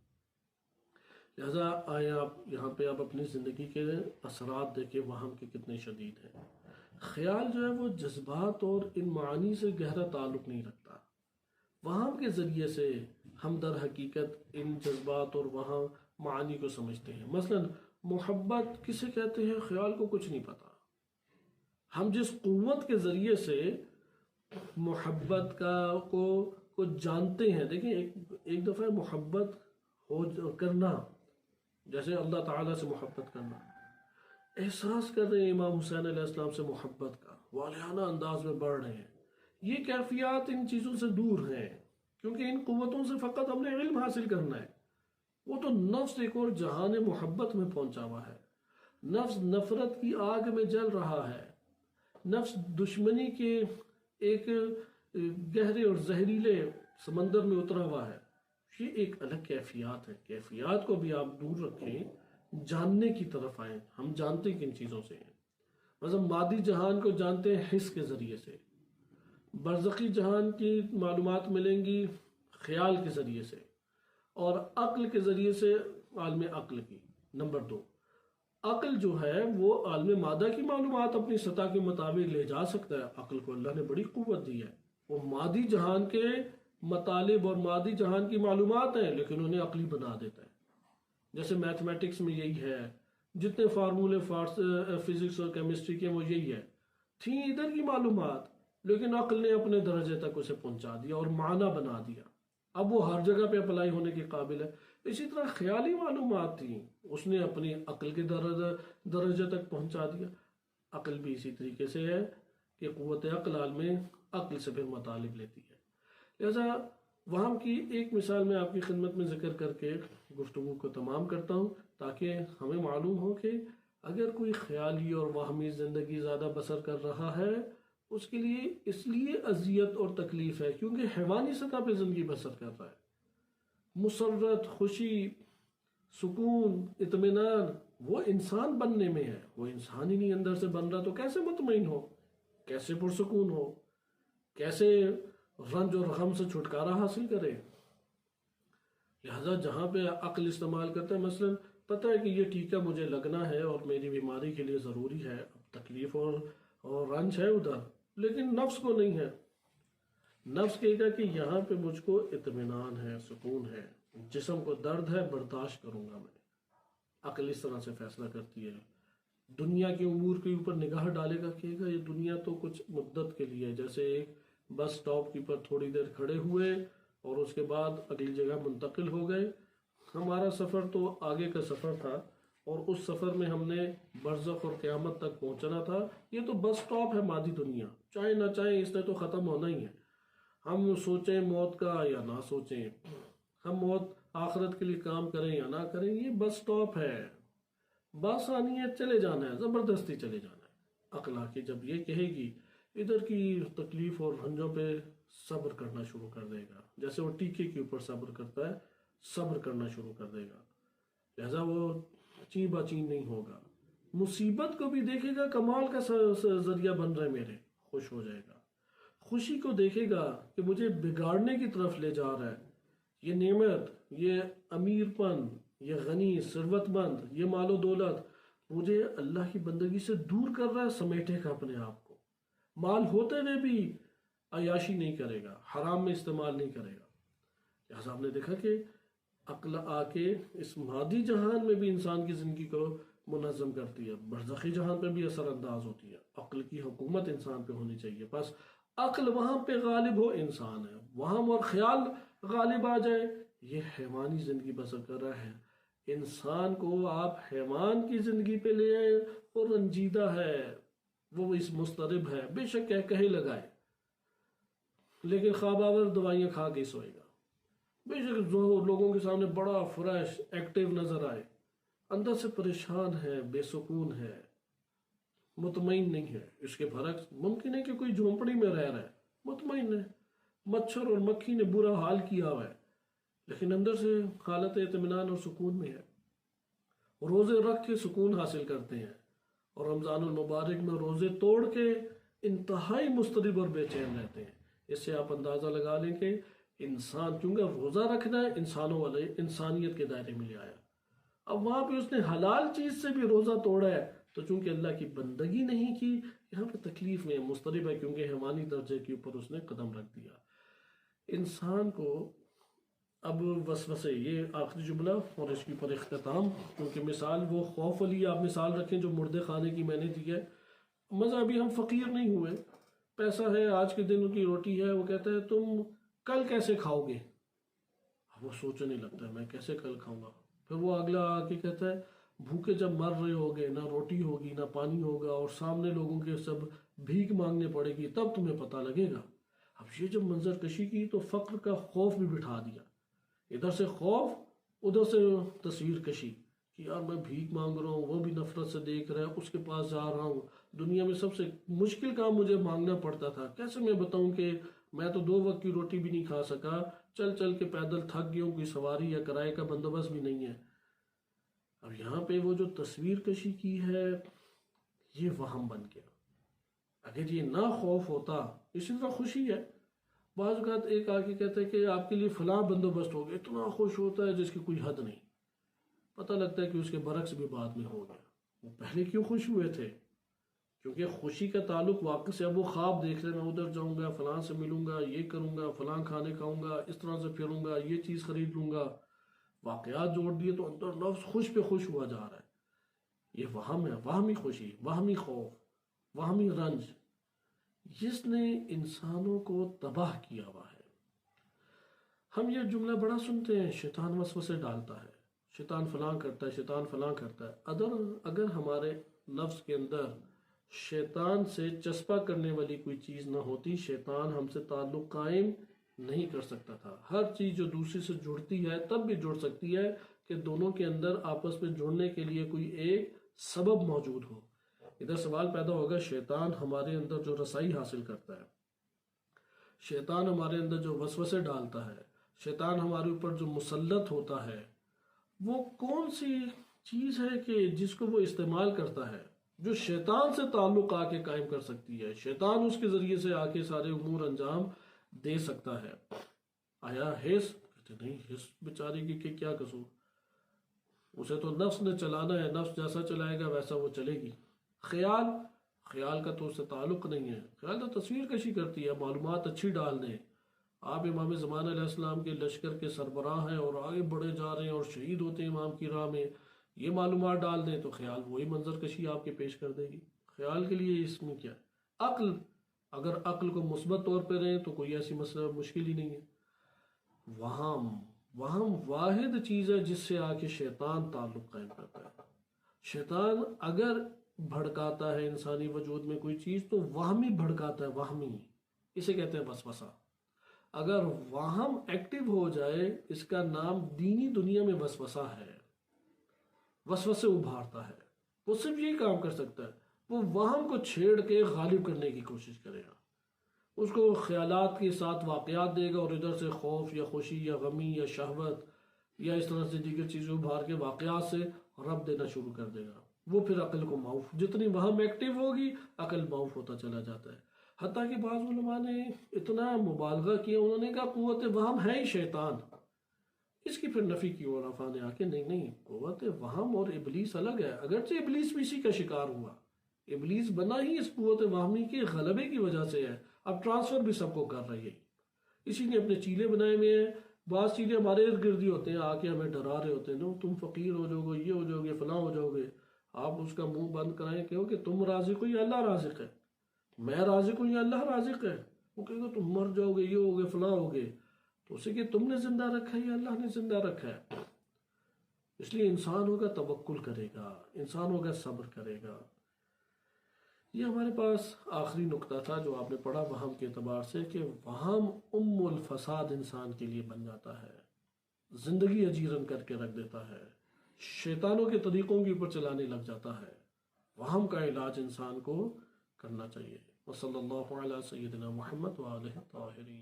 لہذا آئیں آپ یہاں پہ آپ اپنی زندگی کے اثرات دیکھیں وہم کے کتنے شدید ہیں. خیال جو ہے وہ جذبات اور ان معانی سے گہرا تعلق نہیں رکھتا. وہم کے ذریعے سے ہم در حقیقت ان جذبات اور وہم معانی کو سمجھتے ہیں. مثلا محبت کسے کہتے ہیں، خیال کو کچھ نہیں پتا. ہم جس قوت کے ذریعے سے محبت کو جانتے ہیں، دیکھیں ایک دفعہ محبت کرنا، جیسے اللہ تعالیٰ سے محبت کرنا، احساس کر رہے ہیں امام حسین علیہ السلام سے محبت کا، والہانہ انداز میں بڑھ رہے ہیں. یہ کیفیات ان چیزوں سے دور ہیں، کیونکہ ان قوتوں سے فقط ہم نے علم حاصل کرنا ہے. وہ تو نفس ایک اور جہان محبت میں پہنچا ہوا ہے. نفس نفرت کی آگ میں جل رہا ہے. نفس دشمنی کے ایک گہرے اور زہریلے سمندر میں اترا ہوا ہے. یہ ایک الگ کیفیات ہے. کیفیات کو بھی آپ دور رکھیں، جاننے کی طرف آئیں. ہم جانتے کن چیزوں سے ہیں. مثلا مادی جہان کو جانتے ہیں حس کے ذریعے سے، برزخی جہان کی معلومات ملیں گی خیال کے ذریعے سے، اور عقل کے ذریعے سے عالم عقل کی. نمبر 2، عقل جو ہے وہ عالم مادہ کی معلومات اپنی سطح کے مطابق لے جا سکتا ہے. عقل کو اللہ نے بڑی قوت دی ہے. وہ مادی جہان کے مطالب اور مادی جہان کی معلومات ہیں، لیکن انہیں عقلی بنا دیتا ہے. جیسے میتھمیٹکس میں یہی ہے، جتنے فارمولے فزکس اور کیمسٹری کے وہ یہی ہے. تھیں ادھر کی معلومات، لیکن عقل نے اپنے درجے تک اسے پہنچا دیا اور معنی بنا دیا. اب وہ ہر جگہ پہ اپلائی ہونے کے قابل ہے. اسی طرح خیالی معلومات تھیں، اس نے اپنی عقل کے درجے تک پہنچا دیا. عقل بھی اسی طریقے سے ہے کہ قوت عقل عالم عقل سے پھر مطالب لیتی ہے. لہذا وہم کی ایک مثال میں آپ کی خدمت میں ذکر کر کے گفتگو کو تمام کرتا ہوں، تاکہ ہمیں معلوم ہو کہ اگر کوئی خیالی اور وہمی زندگی زیادہ بسر کر رہا ہے اس کے لیے اس لیے اذیت اور تکلیف ہے کیونکہ حیوانی سطح پہ زندگی بسر کر رہا ہے۔ مسرت، خوشی، سکون، اطمینان وہ انسان بننے میں ہے، وہ انسان ہی نہیں اندر سے بن رہا تو کیسے مطمئن ہو، کیسے پرسکون ہو، کیسے رنج اور غم سے چھٹکارا حاصل کرے۔ لہذا جہاں پہ عقل استعمال کرتا ہے، مثلا پتہ ہے کہ یہ ٹیکہ مجھے لگنا ہے اور میری بیماری کے لیے ضروری ہے، اب تکلیف اور رنج ہے ادھر، لیکن نفس کو نہیں ہے۔ نفس کہے گا کہ یہاں پہ مجھ کو اطمینان ہے، سکون ہے، جسم کو درد ہے برداشت کروں گا میں۔ عقل اس طرح سے فیصلہ کرتی ہے۔ دنیا کے امور کے اوپر نگاہ ڈالے گا، کہے گا یہ دنیا تو کچھ مدت کے لیے ہے، جیسے ایک بس سٹاپ کے اوپر تھوڑی دیر کھڑے ہوئے اور اس کے بعد اگلی جگہ منتقل ہو گئے۔ ہمارا سفر تو آگے کا سفر تھا اور اس سفر میں ہم نے برزخ اور قیامت تک پہنچنا تھا۔ یہ تو بس سٹاپ ہے مادی دنیا، چاہے نہ چاہے اس نے تو ختم ہونا ہی ہے۔ ہم سوچیں موت کا یا نہ سوچیں، ہم موت آخرت کے لیے کام کریں یا نہ کریں، یہ بس سٹاپ ہے، بس آنی ہے، چلے جانا ہے، زبردستی چلے جانا ہے۔ عقل آ کے جب یہ کہے گی ادھر کی تکلیف اور رنجوں پہ صبر کرنا شروع کر دے گا، جیسے وہ ٹیکے کے اوپر صبر کرتا ہے، صبر کرنا شروع کر دے گا۔ لہذا وہ چین باچین نہیں ہوگا۔ مصیبت کو بھی دیکھے گا کمال کا ذریعہ بن رہا ہے میرے، خوش ہو جائے گا۔ خوشی کو دیکھے گا کہ مجھے بگاڑنے کی طرف لے جا رہا ہے، یہ نعمت، یہ امیر پن، یہ غنی، ثروت مند، یہ مال و دولت مجھے اللہ کی بندگی سے دور کر رہا ہے، سمیٹے گا اپنے آپ کو۔ مال ہوتے ہوئے بھی عیاشی نہیں کرے گا، حرام میں استعمال نہیں کرے گا۔ لہٰذا ہم نے دیکھا کہ عقل آ کے اس مادی جہان میں بھی انسان کی زندگی کو منظم کرتی ہے، برزخی جہان پہ بھی اثر انداز ہوتی ہے۔ عقل کی حکومت انسان پہ ہونی چاہیے، بس عقل وہاں پہ غالب ہو انسان ہے، وہاں اور خیال غالب آ جائے، یہ حیوانی زندگی بسر کر رہا ہے۔ انسان کو آپ حیوان کی زندگی پہ لے آئے، وہ رنجیدہ ہے، وہ اس مضطرب ہے، بے شک کہے لگائے، لیکن خواب آور دوائیاں کھا کے سوئے گا۔ بے شک لوگوں کے سامنے بڑا فریش ایکٹیو نظر آئے، اندر سے پریشان ہے، بے سکون ہے، مطمئن نہیں ہے۔ اس کے برعکس ممکن ہے کہ کوئی جھونپڑی میں رہ رہا ہے، مطمئن ہے، مچھر اور مکھی نے برا حال کیا ہوا ہے، لیکن اندر سے حالت اطمینان اور سکون میں ہے۔ روزے رکھ کے سکون حاصل کرتے ہیں، اور رمضان المبارک میں روزے توڑ کے انتہائی مضطرب اور بے چین رہتے ہیں۔ اس سے آپ اندازہ لگا لیں کہ انسان کیونکہ روزہ رکھنا ہے انسانوں والے انسانیت کے دائرے میں لے آیا، اب وہاں پہ اس نے حلال چیز سے بھی روزہ توڑا ہے، تو چونکہ اللہ کی بندگی نہیں کی، یہاں پہ تکلیف میں مضطرب ہے، کیونکہ حیوانی درجے کے اوپر اس نے قدم رکھ دیا۔ انسان کو اب وسوسے، یہ آخری جملہ اور اس کے اوپر اختتام، کیونکہ مثال وہ خوف والی آپ مثال رکھیں جو مردے خانے کی میں نے دی ہے۔ مزہ ابھی ہم فقیر نہیں ہوئے، پیسہ ہے، آج کے دن کی روٹی ہے، وہ کہتا ہے تم کل کیسے کھاؤ گے؟ وہ سوچنے لگتا ہے میں کیسے کل کھاؤں گا، پھر وہ اگلا آ کے کہتا ہے بھوکے جب مر رہے ہوگے، نہ روٹی ہوگی نہ پانی ہوگا، اور سامنے لوگوں کے سب بھیک مانگنے پڑے گی، تب تمہیں پتہ لگے گا۔ اب یہ جب منظر کشی کی تو فقر کا خوف بھی بٹھا دیا، ادھر سے خوف، ادھر سے تصویر کشی کہ یار میں بھیک مانگ رہا ہوں، وہ بھی نفرت سے دیکھ رہا ہے، اس کے پاس جا رہا ہوں، دنیا میں سب سے مشکل کام مجھے مانگنا پڑتا تھا، کیسے میں بتاؤں کہ میں تو 2 وقت کی روٹی بھی نہیں کھا سکا، چل چل کے پیدل تھک گیا ہوں، کوئی سواری یا کرائے کا بندوبست بھی نہیں ہے۔ اب یہاں پہ وہ جو تصویر کشی کی ہے یہ وہم بن گیا۔ اگر یہ نہ خوف ہوتا، اسی طرح خوشی ہے، بعض اوقات ایک آ کے کہتا ہے کہ آپ کے لیے فلاں بندوبست ہو گیا، اتنا خوش ہوتا ہے جس کی کوئی حد نہیں، پتہ لگتا ہے کہ اس کے برعکس بھی بعد میں ہو گیا۔ وہ پہلے کیوں خوش ہوئے تھے؟ کیونکہ خوشی کا تعلق واقع سے، اب وہ خواب دیکھ رہے ہیں میں ادھر جاؤں گا، فلاں سے ملوں گا، یہ کروں گا، فلاں کھانے کھاؤں گا، اس طرح سے پھروں گا، یہ چیز خرید لوں گا، واقعات جوڑ دیے تو اندر نفس خوش پہ خوش ہوا جا رہا ہے۔ یہ وہم ہے، وہمی خوشی، وہمی خوف، وہمی رنج، جس نے انسانوں کو تباہ کیا ہوا ہے۔ ہم یہ جملہ بڑا سنتے ہیں، شیطان وسوسے ڈالتا ہے، شیطان فلاں کرتا ہے، شیطان فلاں کرتا ہے۔ اگر ہمارے نفس کے اندر شیطان سے چسپا کرنے والی کوئی چیز نہ ہوتی، شیطان ہم سے تعلق قائم نہیں کر سکتا تھا۔ ہر چیز جو دوسری سے جڑتی ہے تب بھی جڑ سکتی ہے کہ دونوں کے اندر آپس میں جڑنے کے لیے کوئی ایک سبب موجود ہو۔ ادھر سوال پیدا ہوگا، شیطان ہمارے اندر جو رسائی حاصل کرتا ہے، شیطان ہمارے اندر جو وسوسے ڈالتا ہے، شیطان ہمارے اوپر جو مسلط ہوتا ہے، وہ کون سی چیز ہے کہ جس کو وہ استعمال کرتا ہے، جو شیطان سے تعلق آ کے قائم کر سکتی ہے، شیطان اس کے ذریعے سے آ کے سارے امور انجام دے سکتا ہے؟ آیا حس؟ کہتے نہیں، حس بیچاری کی کہ کیا قصور، اسے تو نفس نے چلانا ہے، نفس جیسا چلائے گا ویسا وہ چلے گی۔ خیال، خیال کا تو اس سے تعلق نہیں ہے، خیال تو تصویر کشی کرتی ہے، معلومات اچھی ڈال دیں۔ آپ امام زمان علیہ السلام کے لشکر کے سربراہ ہیں اور آگے بڑھے جا رہے ہیں اور شہید ہوتے ہیں امام کی راہ میں، یہ معلومات ڈال دیں تو خیال وہی منظر کشی آپ کے پیش کر دے گی۔ خیال کے لیے اس میں کیا ہے؟ عقل، اگر عقل کو مثبت طور پہ رہیں تو کوئی ایسی مسئلہ مشکل ہی نہیں ہے۔ وہم واحد چیز ہے جس سے آ کے شیطان تعلق قائم کرتا ہے۔ شیطان اگر بھڑکاتا ہے انسانی وجود میں کوئی چیز تو وہمی بھڑکاتا ہے، وہمی، اسے کہتے ہیں وسوسہ۔ اگر وہم ایکٹیو ہو جائے، اس کا نام دینی دنیا میں وسوسہ ہے، وسوسے ابھارتا ہے، وہ صرف یہی کام کر سکتا ہے، وہ وہم کو چھیڑ کے غالب کرنے کی کوشش کرے گا، اس کو خیالات کے ساتھ واقعات دے گا اور ادھر سے خوف یا خوشی یا غمی یا شہوت یا اس طرح سے دیگر چیزیں ابھار کے واقعات سے رب دینا شروع کر دے گا۔ وہ پھر عقل کو معاف، جتنی وہم ایکٹیو ہوگی عقل معاف ہوتا چلا جاتا ہے۔ حتیٰ کہ بعض علماء نے اتنا مبالغہ کیا، انہوں نے کہا قوت وہم ہے ہی شیطان، اس کی پھر نفی کی علماء نے آ کے نہیں، قوت وہم اور ابلیس الگ ہے، اگرچہ ابلیس بھی اسی کا شکار ہوا، ابلیس بنا ہی اس قوت وہمی کے غلبے کی وجہ سے ہے، اب ٹرانسفر بھی سب کو کر رہی ہے، اسی نے اپنے چیلے بنائے ہوئے ہیں۔ بعض چیلے ہمارے ارد گرد ہی ہوتے ہیں، آ کے ہمیں ڈرا رہے ہوتے ہیں، نو تم فقیر ہو جاؤ گے، یہ ہو جاؤ گے، فلاں ہو جاؤ گے، آپ اس کا منہ بند کرائیں کہ تم رازق ہو یا اللہ رازق ہے، میں رازق ہوں یا اللہ رازق ہے، وہ کہے گا تم مر جاؤ گے، یہ ہوگے، فلاں ہوگے، تو اسے کہ تم نے زندہ رکھا ہے یا اللہ نے زندہ رکھا ہے۔ اس لیے انسان ہوگا توکل کرے گا، انسان ہوگا صبر کرے گا۔ یہ ہمارے پاس آخری نقطہ تھا جو آپ نے پڑھا وہم کے اعتبار سے، کہ وہم ام الفساد انسان کے لیے بن جاتا ہے، زندگی اجیرن کر کے رکھ دیتا ہے، شیطانوں کے طریقوں کے اوپر چلانے لگ جاتا ہے۔ وہم کا علاج انسان کو کرنا چاہیے۔ وصلی اللہ علی سیدنا محمد وآلہ الطاہرین۔